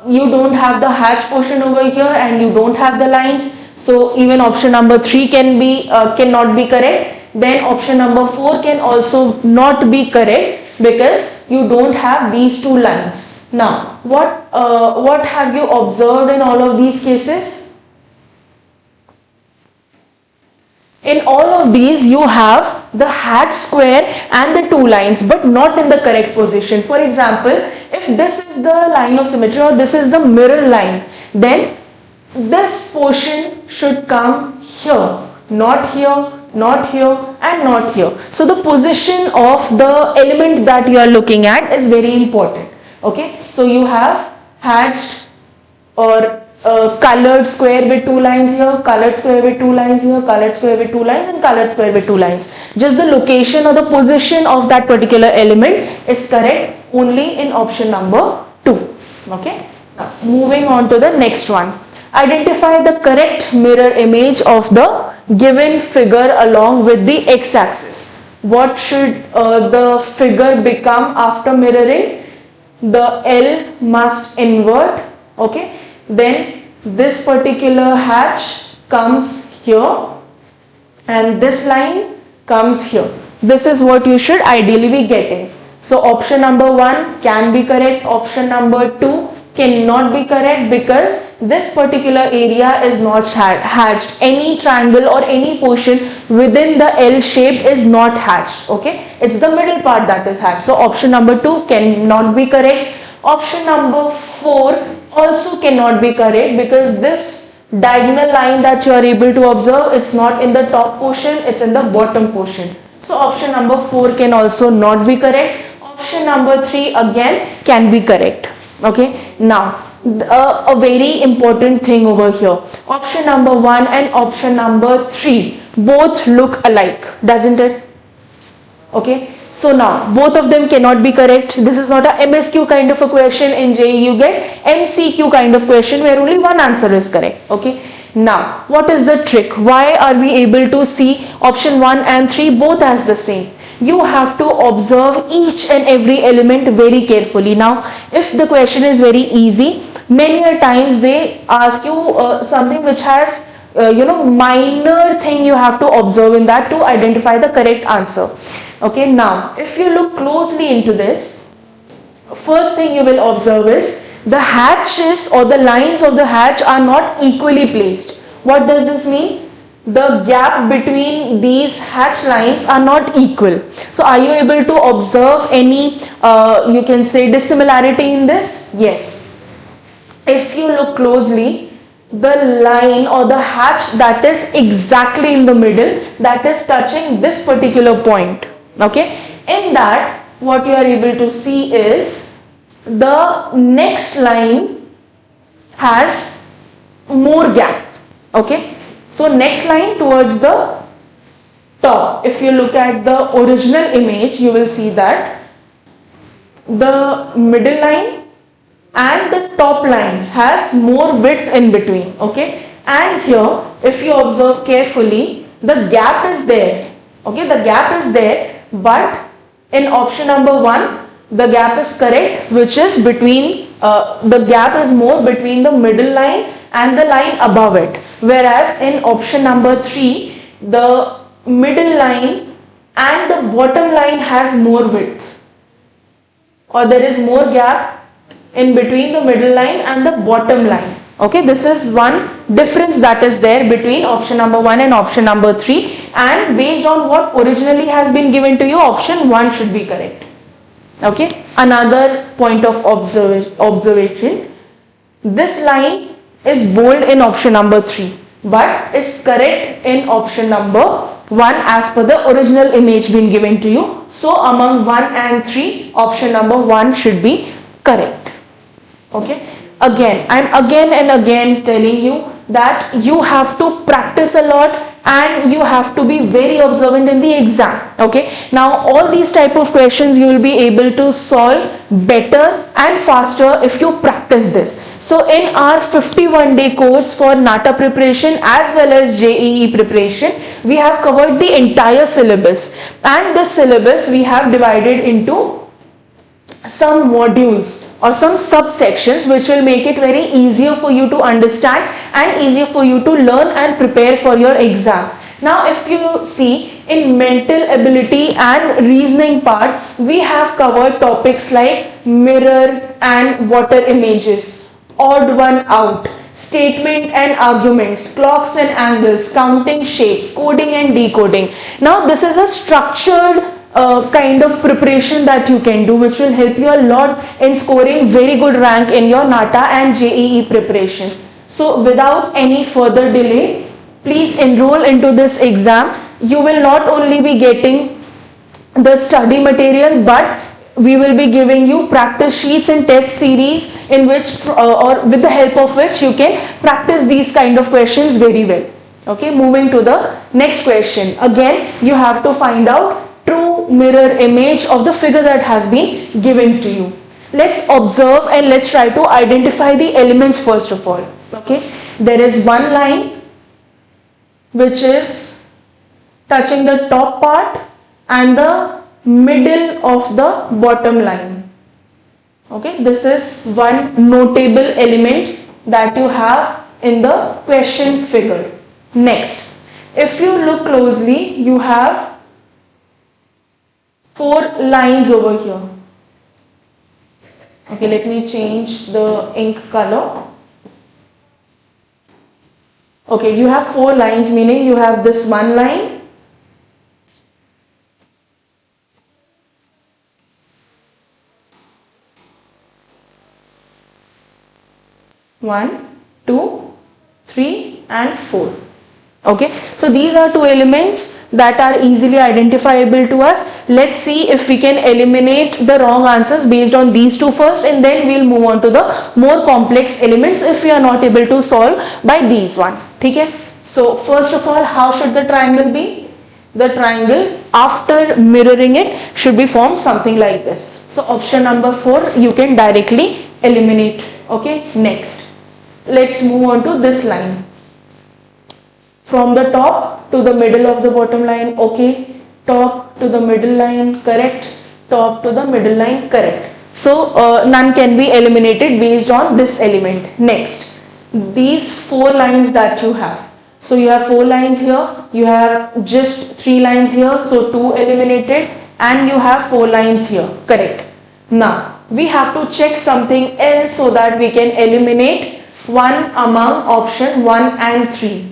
you don't have the hatch portion over here and you don't have the lines. So even option number 3 cannot be correct. Then option number 4 can also not be correct because you don't have these 2 lines. Now, what have you observed in all of these cases? In all of these, you have the hatch square and the two lines, but not in the correct position. For example, if this is the line of symmetry or this is the mirror line, then this portion should come here, not here, not here, and not here. So the position of the element that you are looking at is very important. Okay, so you have hatched or colored square with two lines here, colored square with two lines here, colored square with two lines, and colored square with two lines. Just the location or the position of that particular element is correct only in option number 2. Okay, now moving on to the next one. Identify the correct mirror image of the given figure along with the x-axis. What should the figure become after mirroring? The L must invert. Okay, then this particular hatch comes here and this line comes here. This is what you should ideally be getting. So option number 1 can be correct, option number 2 cannot be correct because this particular area is not hatched. Any triangle or any portion within the L shape is not hatched. Okay, it's the middle part that is hatched. So option number 2 cannot be correct. Option number 4 also cannot be correct because this diagonal line that you are able to observe, it's not in the top portion, it's in the bottom portion. So option number 4 can also not be correct. Option number 3 again can be correct. Okay, now a very important thing over here. Option number 1 and option number 3 both look alike, doesn't it? Okay, so now both of them cannot be correct. This is not a MSQ kind of a question. In JEE you get MCQ kind of question where only one answer is correct. Okay, now what is the trick? Why are we able to see option 1 and 3 both as the same? You have to observe each and every element very carefully. Now if the question is very easy, many a times they ask you something which has minor thing you have to observe in that to identify the correct answer. Okay, now if you look closely into this, first thing you will observe is the hatches or the lines of the hatch are not equally placed. What does this mean? The gap between these hatch lines are not equal. So are you able to observe any you can say dissimilarity in this? Yes. If you look closely, the line or the hatch that is exactly in the middle, that is touching this particular point. Okay, in that what you are able to see is the next line has more gap. Okay, so next line towards the top, if you look at the original image, you will see that the middle line and the top line has more width in between. Okay, and here if you observe carefully, the gap is there. Okay, the gap is there, but in option number 1 the gap is correct, which is between the gap is more between the middle line and the line above it, whereas in option number 3 the middle line and the bottom line has more width, or there is more gap in between the middle line and the bottom line. Okay, this is one difference that is there between option number 1 and option number 3, and based on what originally has been given to you, option 1 should be correct. Okay, another point of observation, this line is bold in option number 3 but is correct in option number 1 as per the original image being given to you. So among 1 and 3, option number 1 should be correct. Okay, again I'm again and again telling you that you have to practice a lot and you have to be very observant in the exam. Okay, now all these type of questions you will be able to solve better and faster if you practice this. So in our 51-day course for NATA preparation as well as JEE preparation, we have covered the entire syllabus, and the syllabus we have divided into some modules or some subsections which will make it very easier for you to understand and easier for you to learn and prepare for your exam. Now if you see in mental ability and reasoning part, we have covered topics like mirror and water images, odd one out, statement and arguments, clocks and angles, counting shapes, coding and decoding. Now this is a structured kind of preparation that you can do, which will help you a lot in scoring very good rank in your NATA and JEE preparation. So without any further delay, please enroll into this exam. You will not only be getting the study material, but we will be giving you practice sheets and test series in which or with the help of which you can practice these kind of questions very well. Okay, moving to the next question. Again, you have to find out true mirror image of the figure that has been given to you. Let's observe and let's try to identify the elements first of all. Okay, there is one line which is touching the top part and the middle of the bottom line. Okay, this is one notable element that you have in the question figure. Next, if you look closely, you have 4 lines over here. Okay, let me change the ink color. Okay, you have 4 lines, meaning you have this one line, one, 2, 3 and 4. Okay, so these are 2 elements that are easily identifiable to us. Let's see if we can eliminate the wrong answers based on these 2 first, and then we'll move on to the more complex elements if we are not able to solve by these one. Okay, so first of all, how should the triangle be? The triangle, after mirroring it, should be formed something like this. So option number 4 you can directly eliminate. Okay, next let's move on to this line. From the top to the middle of the bottom line, okay, top to the middle line, correct, top to the middle line, correct. So none can be eliminated based on this element. Next, these 4 lines that you have. So you have 4 lines here, you have just 3 lines here, so 2 eliminated, and you have 4 lines here, correct. Now we have to check something else so that we can eliminate one among option 1 and 3.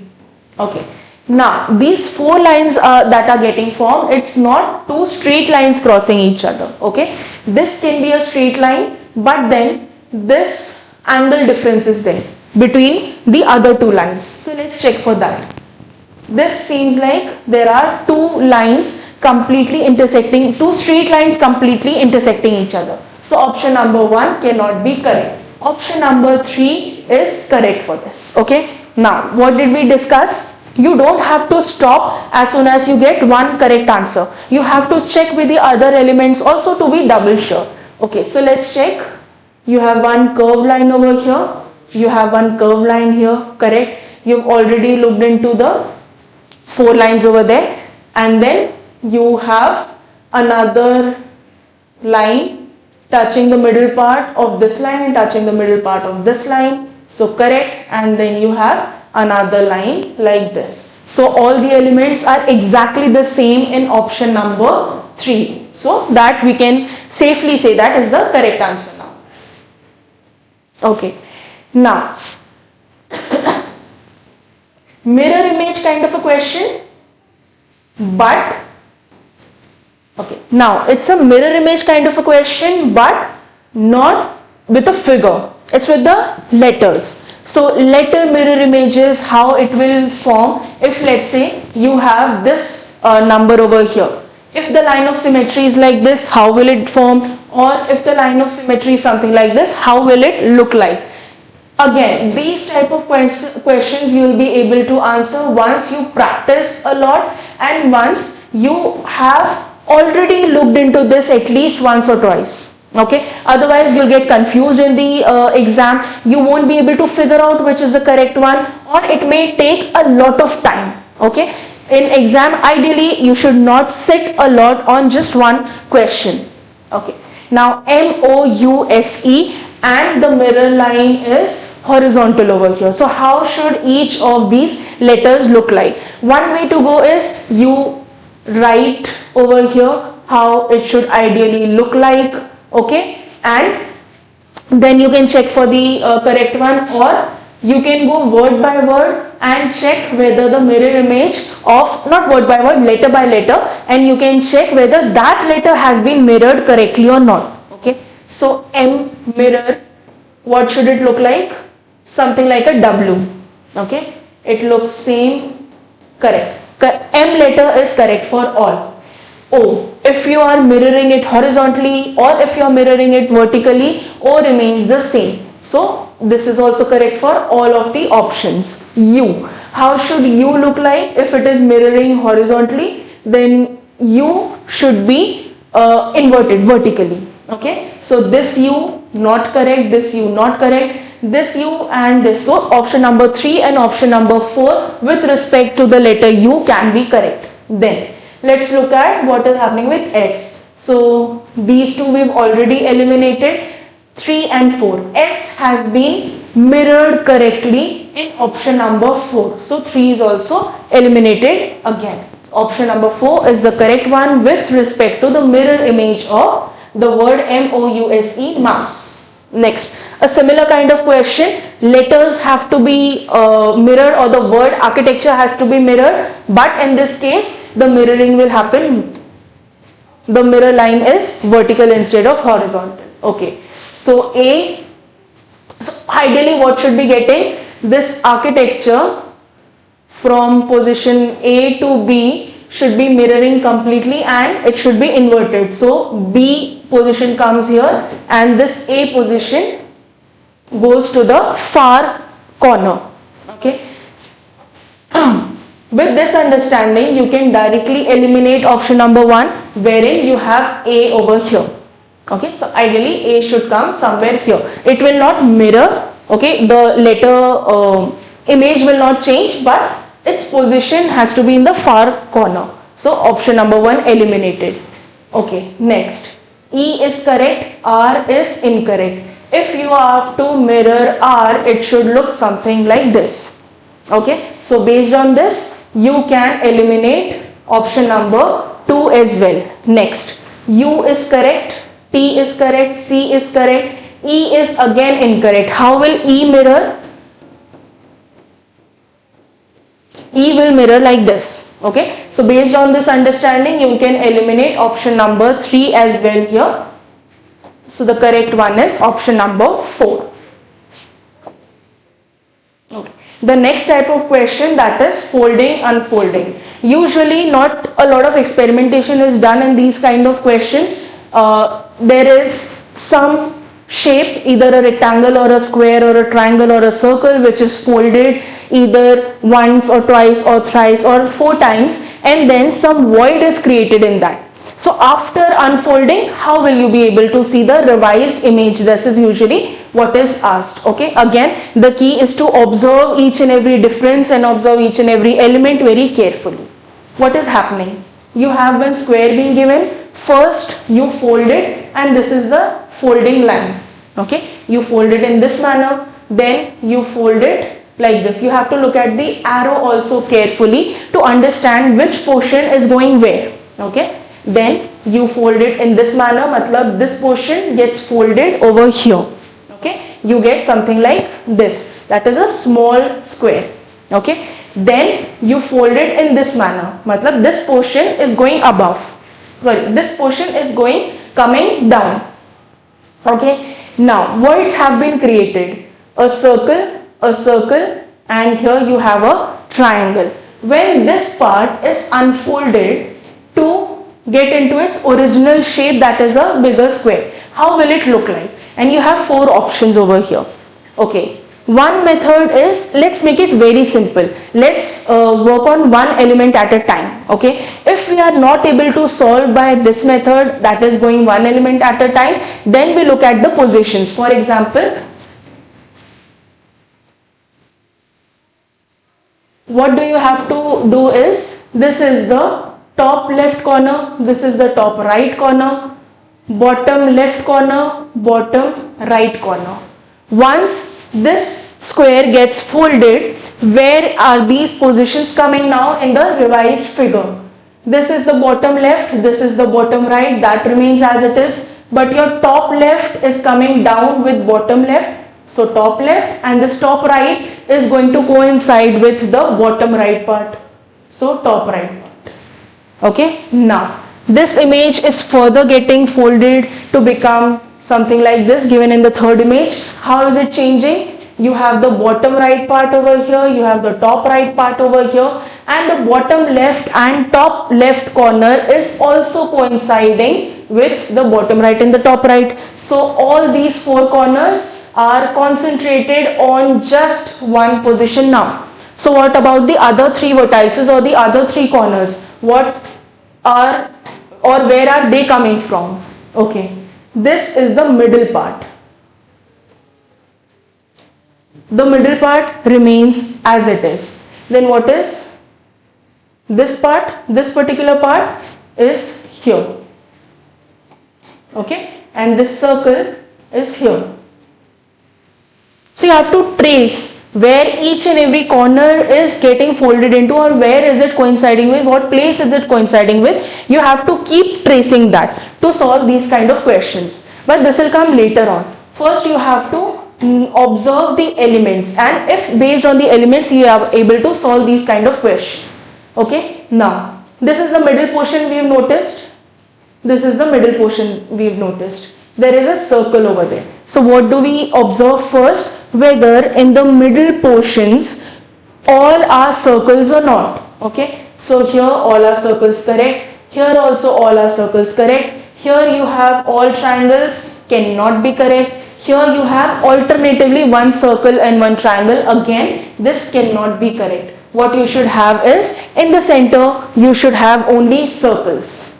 Okay, now these 4 lines that are getting formed, it's not 2 straight lines crossing each other. Okay, this can be a straight line, but then this angle difference is there between the other 2 lines. So let's check for that. This seems like there are 2 lines completely intersecting, 2 straight lines completely intersecting each other. So option number 1 cannot be correct. Option number 3 is correct for this. Okay, now what did we discuss? You don't have to stop as soon as you get one correct answer. You have to check with the other elements also to be double sure. Okay, so let's check. You have one curved line over here, you have one curved line here, correct. You've already looked into the 4 lines over there, and then you have another line touching the middle part of this line and touching the middle part of this line, so correct. And then you have another line like this. So all the elements are exactly the same in option number 3, so that we can safely say that is the correct answer now. Okay, now mirror image kind of a question, but okay, now it's a mirror image kind of a question, but not with a figure, it's with the letters. So letter mirror images, how it will form if let's say you have this number over here. If the line of symmetry is like this, how will it form? Or if the line of symmetry is something like this, how will it look like? Again, these type of questions you will be able to answer once you practice a lot and once you have already looked into this at least once or twice. Okay, otherwise you'll get confused in the exam. You won't be able to figure out which is the correct one, or it may take a lot of time. Okay, in exam ideally you should not sit a lot on just one question. Okay, now MOUSE and the mirror line is horizontal over here. So how should each of these letters look like? One way to go is you write over here how it should ideally look like, okay, and then you can check for the correct one, or you can go word by word and check whether the mirror image of, not word by word, letter by letter, and you can check whether that letter has been mirrored correctly or not. Okay, so M mirror, what should it look like? Something like a W. Okay, it looks same, correct. M letter is correct for all. O, if you are mirroring it horizontally or if you are mirroring it vertically, O remains the same. So this is also correct for all of the options. U, how should U look like? If it is mirroring horizontally, then U should be inverted vertically. Okay, so this U not correct, this U not correct, this U and this. So option number 3 and option number 4 with respect to the letter U can be correct. Then let's look at what is happening with S. So these two we've already eliminated. 3 and 4. S has been mirrored correctly in option number 4. So 3 is also eliminated again. Option number 4 is the correct one with respect to the mirror image of the word MOUSE, mouse. Next, a similar kind of question. Letters have to be mirrored, or the word architecture has to be mirrored, but in this case the mirroring will happen. The mirror line is vertical instead of horizontal. Okay, so A, so ideally what should be getting? This architecture from position A to B should be mirroring completely and it should be inverted. So B position comes here and this A position goes to the far corner. Okay. With this understanding, you can directly eliminate option number 1, wherein you have A over here. Okay, so ideally A should come somewhere here. It will not mirror, okay, the letter image will not change, but its position has to be in the far corner. So option number 1 eliminated. Okay, next, E is correct, R is incorrect. If you have to mirror R, it should look something like this. Okay, so based on this, you can eliminate option number 2 as well. Next, U is correct, T is correct, C is correct, E is again incorrect. How will E mirror? E will mirror like this. Okay, so based on this understanding, you can eliminate option number 3 as well here. So the correct one is option number 4. Okay. The next type of question, that is folding, unfolding. Usually not a lot of experimentation is done in these kind of questions. There is some shape, either a rectangle or a square or a triangle or a circle, which is folded either once or twice or thrice or 4 times, and then some void is created in that. So after unfolding, how will you be able to see the revised image? This is usually what is asked. Okay, again the key is to observe each and every difference and observe each and every element very carefully. What is happening? You have one square being given. First you fold it, and this is the folding line. Okay, you fold it in this manner, then you fold it like this. You have to look at the arrow also carefully to understand which portion is going where. Okay, then you fold it in this manner, matlab this portion gets folded over here. Okay, you get something like this, that is a small square. Okay, then you fold it in this manner, matlab this portion is going above, well this portion is coming down. Okay, now words have been created, a circle, and here you have a triangle. When this part is unfolded to get into its original shape, that is a bigger square, how will it look like? And you have 4 options over here. Okay, one method is, let's make it very simple. Let's work on one element at a time. Okay, if we are not able to solve by this method, that is going one element at a time, then we look at the positions. For example, what do you have to do is, this is the top left corner, this is the top right corner, bottom left corner, bottom right corner. Once this square gets folded, where are these positions coming now in the revised figure? This is the bottom left, this is the bottom right, that remains as it is, but your top left is coming down with bottom left. So top left, and this top right is going to coincide with the bottom right part. So top right part. Okay, now this image is further getting folded to become something like this given in the third image. How is it changing? You have the bottom right part over here, you have the top right part over here, and the bottom left and top left corner is also coinciding with the bottom right and the top right. So all these four corners are concentrated on just one position now. So what about the other three vertices or the other three corners? What are or where are they coming from? Okay, this is the middle part. The middle part remains as it is. Then what is this part? This particular part is here. Okay, and this circle is here. So you have to trace where each and every corner is getting folded into, or where is it coinciding with, what place is it coinciding with. You have to keep tracing that to solve these kind of questions, but this will come later on. First you have to observe the elements, and if based on the elements you are able to solve these kind of questions. Okay, now this is the middle portion we have noticed. This is the middle portion we have noticed. There is a circle over there. So what do we observe first? Whether in the middle portions all are circles or not. Okay, so here all are circles, correct. Here also all are circles, correct. Here you have all triangles, cannot be correct. Here you have alternatively one circle and one triangle, again this cannot be correct. What you should have is, in the center you should have only circles.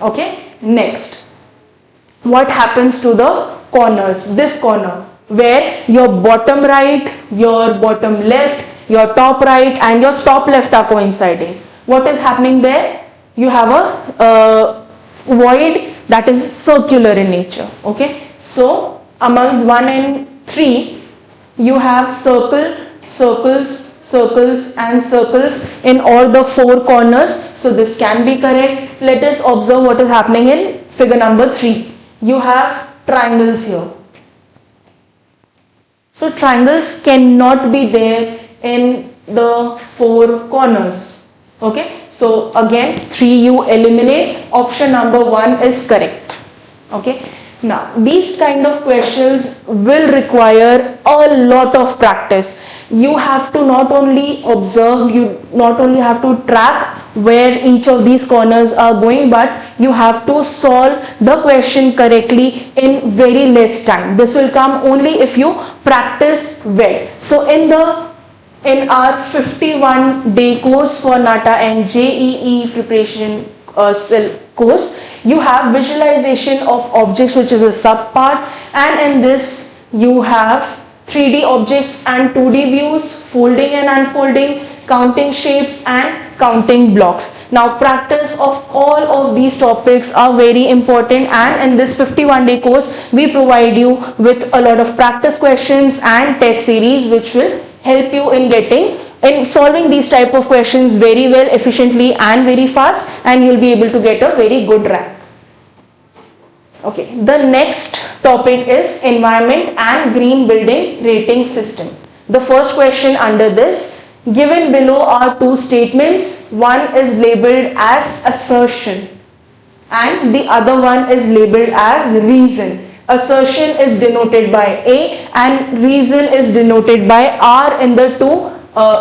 Okay, next, what happens to the corners? This corner where your bottom right, your bottom left, your top right and your top left are coinciding. What is happening there? You have a void that is circular in nature. Okay, so amongst 1 and 3 you have circle, circles, circles and circles in all the four corners. So this can be correct. Let us observe what is happening in figure number 3. You have triangles here. So triangles cannot be there in the four corners. Okay, so again 3 you eliminate. Option number 1 is correct. Okay, now these kind of questions will require a lot of practice. You have to not only observe, you not only have to track where each of these corners are going, but you have to solve the question correctly in very less time. This will come only if you practice well. So in our 51-day course for NATA and JEE preparation course, you have visualization of objects, which is a sub part, and in this you have 3D objects and 2D views, folding and unfolding, counting shapes and counting blocks. Now practice of all of these topics are very important, and in this 51-day course we provide you with a lot of practice questions and test series which will help you in solving these type of questions very well, efficiently and very fast, and you'll be able to get a very good rank. Okay, the next topic is environment and green building rating system. The first question under this, given below are two statements. One is labeled as assertion and the other one is labeled as reason. Assertion is denoted by A and reason is denoted by R in the two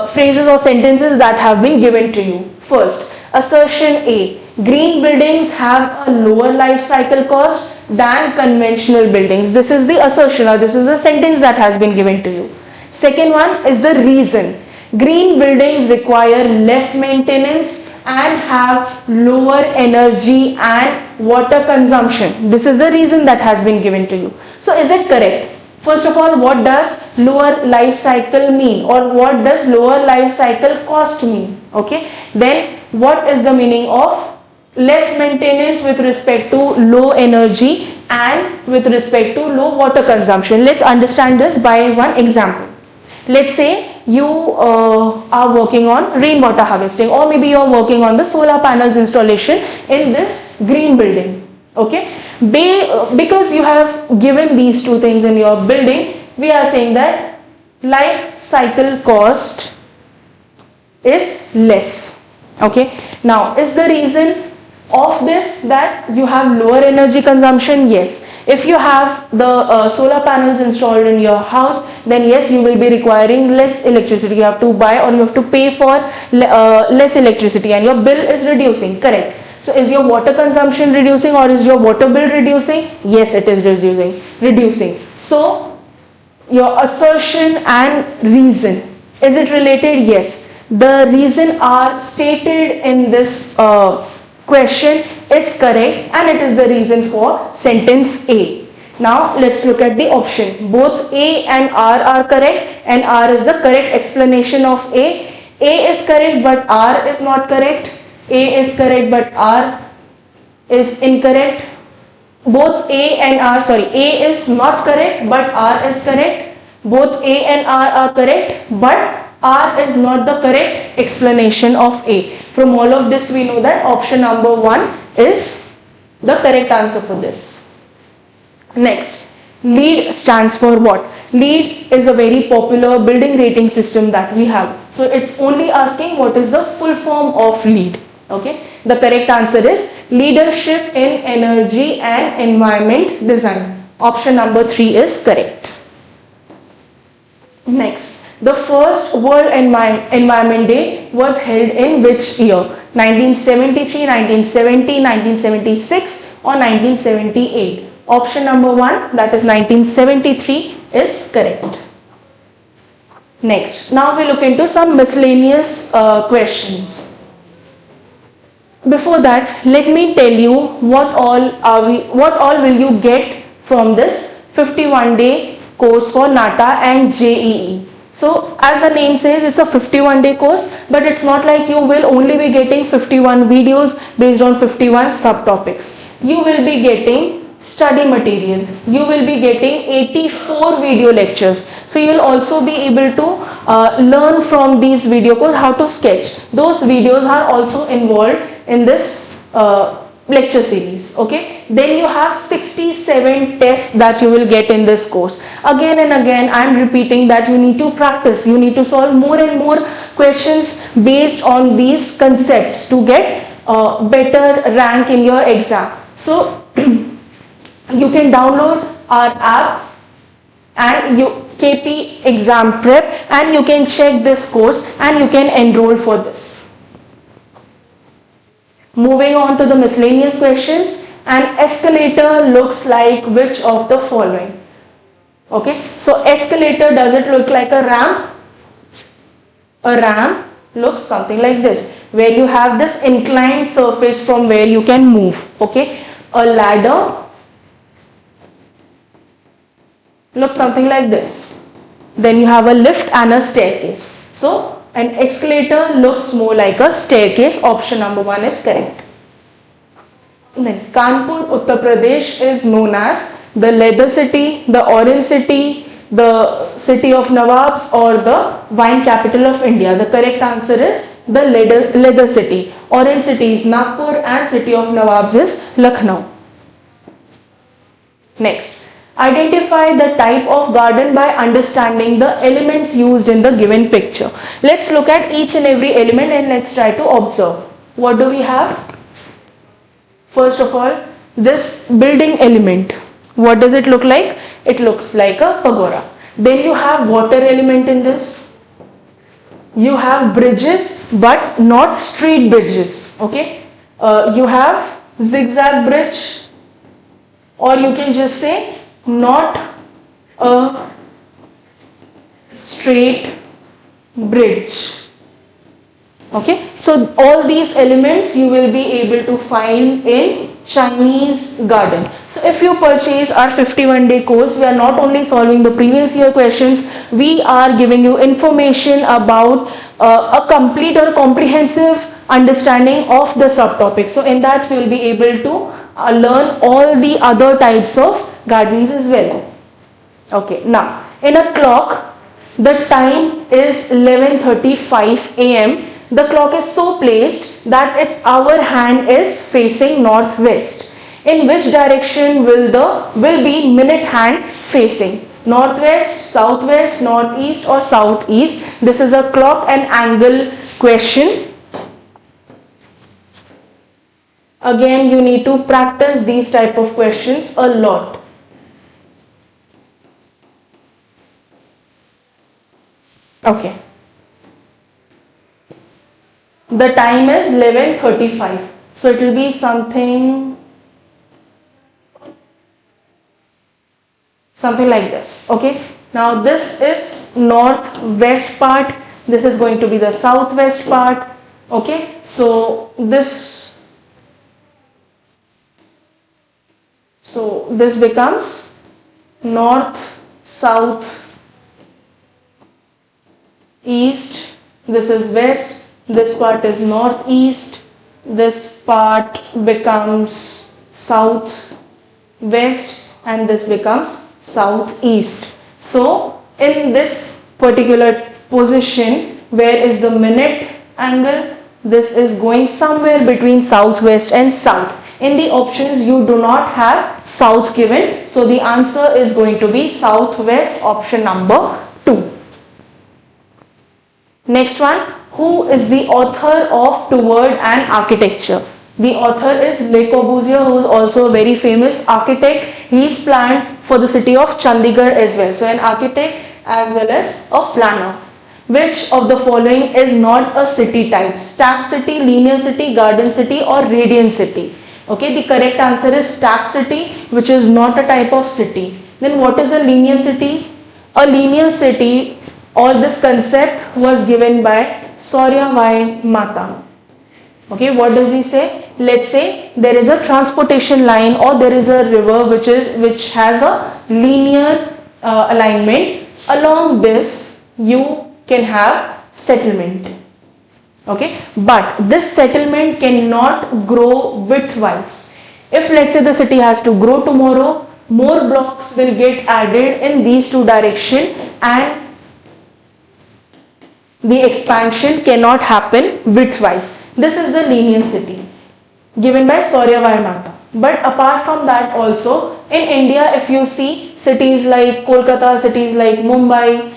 phrases or sentences that have been given to you. First, assertion A. Green buildings have a lower life cycle cost than conventional buildings. This is the assertion, or this is the sentence that has been given to you. Second one is the reason. Green buildings require less maintenance and have lower energy and water consumption. This is the reason that has been given to you. So is it correct? First of all, what does lower life cycle mean, or what does lower life cycle cost mean? Okay, then what is the meaning of less maintenance with respect to low energy and with respect to low water consumption. Let's understand this by one example. Let's say you are working on rainwater harvesting, or maybe you are working on the solar panels installation in this green building. Okay, because you have given these two things in your building, we are saying that life cycle cost is less. Okay, now is the reason of this that you have lower energy consumption? Yes. If you have the solar panels installed in your house, then yes, you will be requiring less electricity. You have to buy or you have to pay for less electricity, and your bill is reducing. Correct. So is your water consumption reducing or is your water bill reducing? Yes, it is reducing. So your assertion and reason, is it related? Yes. The reason are stated in this question is correct, and it is the reason for sentence A. Now let's look at the option. Both A and R are correct, and R is the correct explanation of A. A is correct but R is not correct. A is correct but R is incorrect. Both A and R, A is not correct but R is correct. Both A and R are correct but R is not the correct explanation of A. From all of this we know that option number 1 is the correct answer for this. Next, LEED stands for what? LEED is a very popular building rating system that we have. So it's only asking what is the full form of LEED. Okay, the correct answer is Leadership in Energy and Environment Design. Option number 3 is correct. Next, the first World Environment Day was held in which year? 1973, 1970, 1976 or 1978? Option number 1, that is 1973 is correct. Next, now we look into some miscellaneous questions. Before that, let me tell you what all will you get from this 51-day course for NATA and JEE. So as the name says, it's a 51-day course, but it's not like you will only be getting 51 videos based on 51 subtopics. You will be getting study material. You will be getting 84 video lectures. So you will also be able to learn from these video course how to sketch. Those videos are also involved in this lecture series. Okay, then you have 67 tests that you will get in this course. Again and again I am repeating that you need to practice, you need to solve more and more questions based on these concepts to get better rank in your exam. So you can download our app and KP Exam Prep, and you can check this course and you can enroll for this. Moving on to the miscellaneous questions. An escalator looks like which of the following? Okay, so escalator, does it look like a ramp? A ramp looks something like this, where you have this inclined surface from where you can move. Okay, a ladder looks something like this. Then you have a lift and a staircase. So an escalator looks more like a staircase. Option number 1 is correct. Then Kanpur, Uttar Pradesh is known as the leather city, the orange city, the city of Nawabs, or the wine capital of India. The correct answer is the leather city. Orange city is Nagpur and city of Nawabs is Lucknow. Next, identify the type of garden by understanding the elements used in the given picture. Let's look at each and every element and let's try to observe. What do we have? First of all, this building element. What does it look like? It looks like a pagoda. Then you have water element in this. You have bridges but not straight bridges. Okay. You have zigzag bridge, or you can just say not a straight bridge. Okay, so all these elements you will be able to find in Chinese garden. So if you purchase our 51-day course, we are not only solving the previous year questions, we are giving you information about a complete or comprehensive understanding of the subtopic. So in that you will be able to learn all the other types of gardens as well. Okay, now in a clock, the time is 11:35 a.m. The clock is so placed that its hour hand is facing northwest. In which direction will be minute hand facing? Northwest, southwest, northeast or southeast? This is a clock and angle question. Again, you need to practice these type of questions a lot. Okay. The time is 11:35. So it will be something like this. Okay. Now this is northwest part. This is going to be the southwest part. Okay. So this becomes north, south, east. This is west. This part is northeast. This part becomes south west, and this becomes southeast. So in this particular position, where is the minute angle? This is going somewhere between southwest and south. In the options you do not have south given, so the answer is going to be southwest, option number 2. Next one, who is the author of Toward an Architecture? The author is Le Corbusier, who is also a very famous architect. He is planned for the city of Chandigarh as well. So an architect as well as a planner. Which of the following is not a city type? Stack city, linear city, garden city or radiant city? Okay, the correct answer is stack city, which is not a type of city. Then what is a linear city? A linear city, or this concept was given by Saryavai Mata. Okay, what does he say? Let's say there is a transportation line or there is a river which has a linear alignment. Along this you can have settlement. Okay, but this settlement cannot grow widthwise. If let's say the city has to grow tomorrow, more blocks will get added in these two directions and the expansion cannot happen widthwise. This is the linear city given by Saryavai Mata. But apart from that also, in India, if you see cities like Kolkata, cities like Mumbai,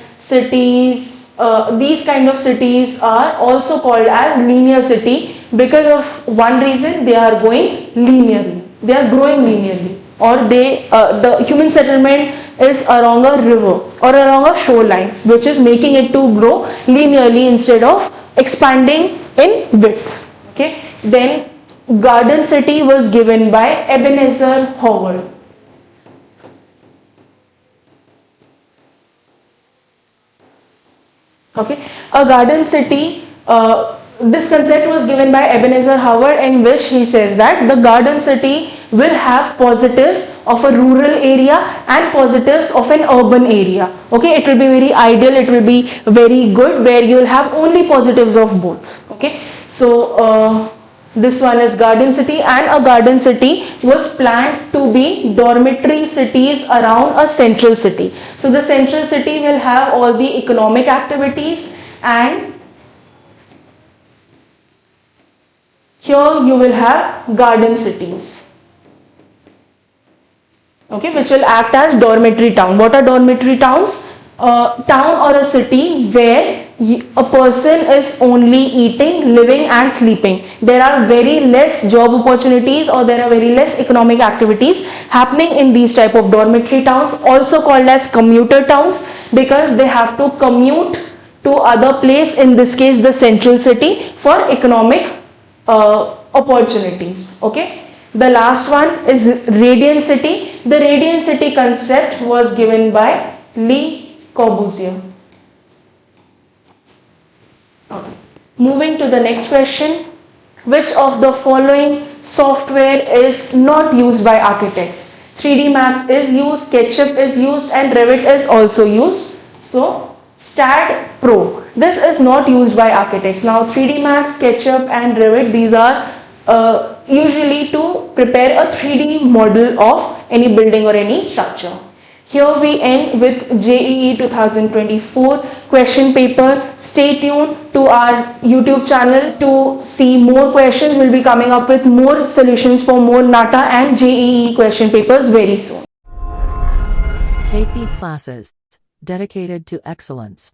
these kind of cities are also called as linear city because of one reason: they are going linearly, they are growing linearly, or the human settlement is along a river or along a shoreline, which is making it to grow linearly instead of expanding in width. Okay, then garden city was given by Ebenezer Howard. Okay, a garden city, this concept was given by Ebenezer Howard, in which he says that the garden city will have positives of a rural area and positives of an urban area. Okay, it will be very ideal, it will be very good, where you will have only positives of both. Okay, so this one is garden city, and a garden city was planned to be dormitory cities around a central city. So the central city will have all the economic activities, and here you will have garden cities. Okay, which will act as dormitory town. What are dormitory towns? A town or a city where a person is only eating, living and sleeping. There are very less job opportunities, or there are very less economic activities happening in these type of dormitory towns, also called as commuter towns, because they have to commute to other place, in this case the central city, for economic opportunities. Okay. The last one is radiant city. The radiant city concept was given by Le Corbusier. Okay. Moving to the next question. Which of the following software is not used by architects? 3D Max is used, SketchUp is used, and Revit is also used. So STAAD Pro. This is not used by architects. Now 3D Max, SketchUp and Revit, these are usually to prepare a 3D model of any building or any structure. Here we end with JEE 2024 question paper. Stay tuned to our YouTube channel to see more questions. We'll be coming up with more solutions for more NATA and JEE question papers very soon. KP Classes. Dedicated to excellence.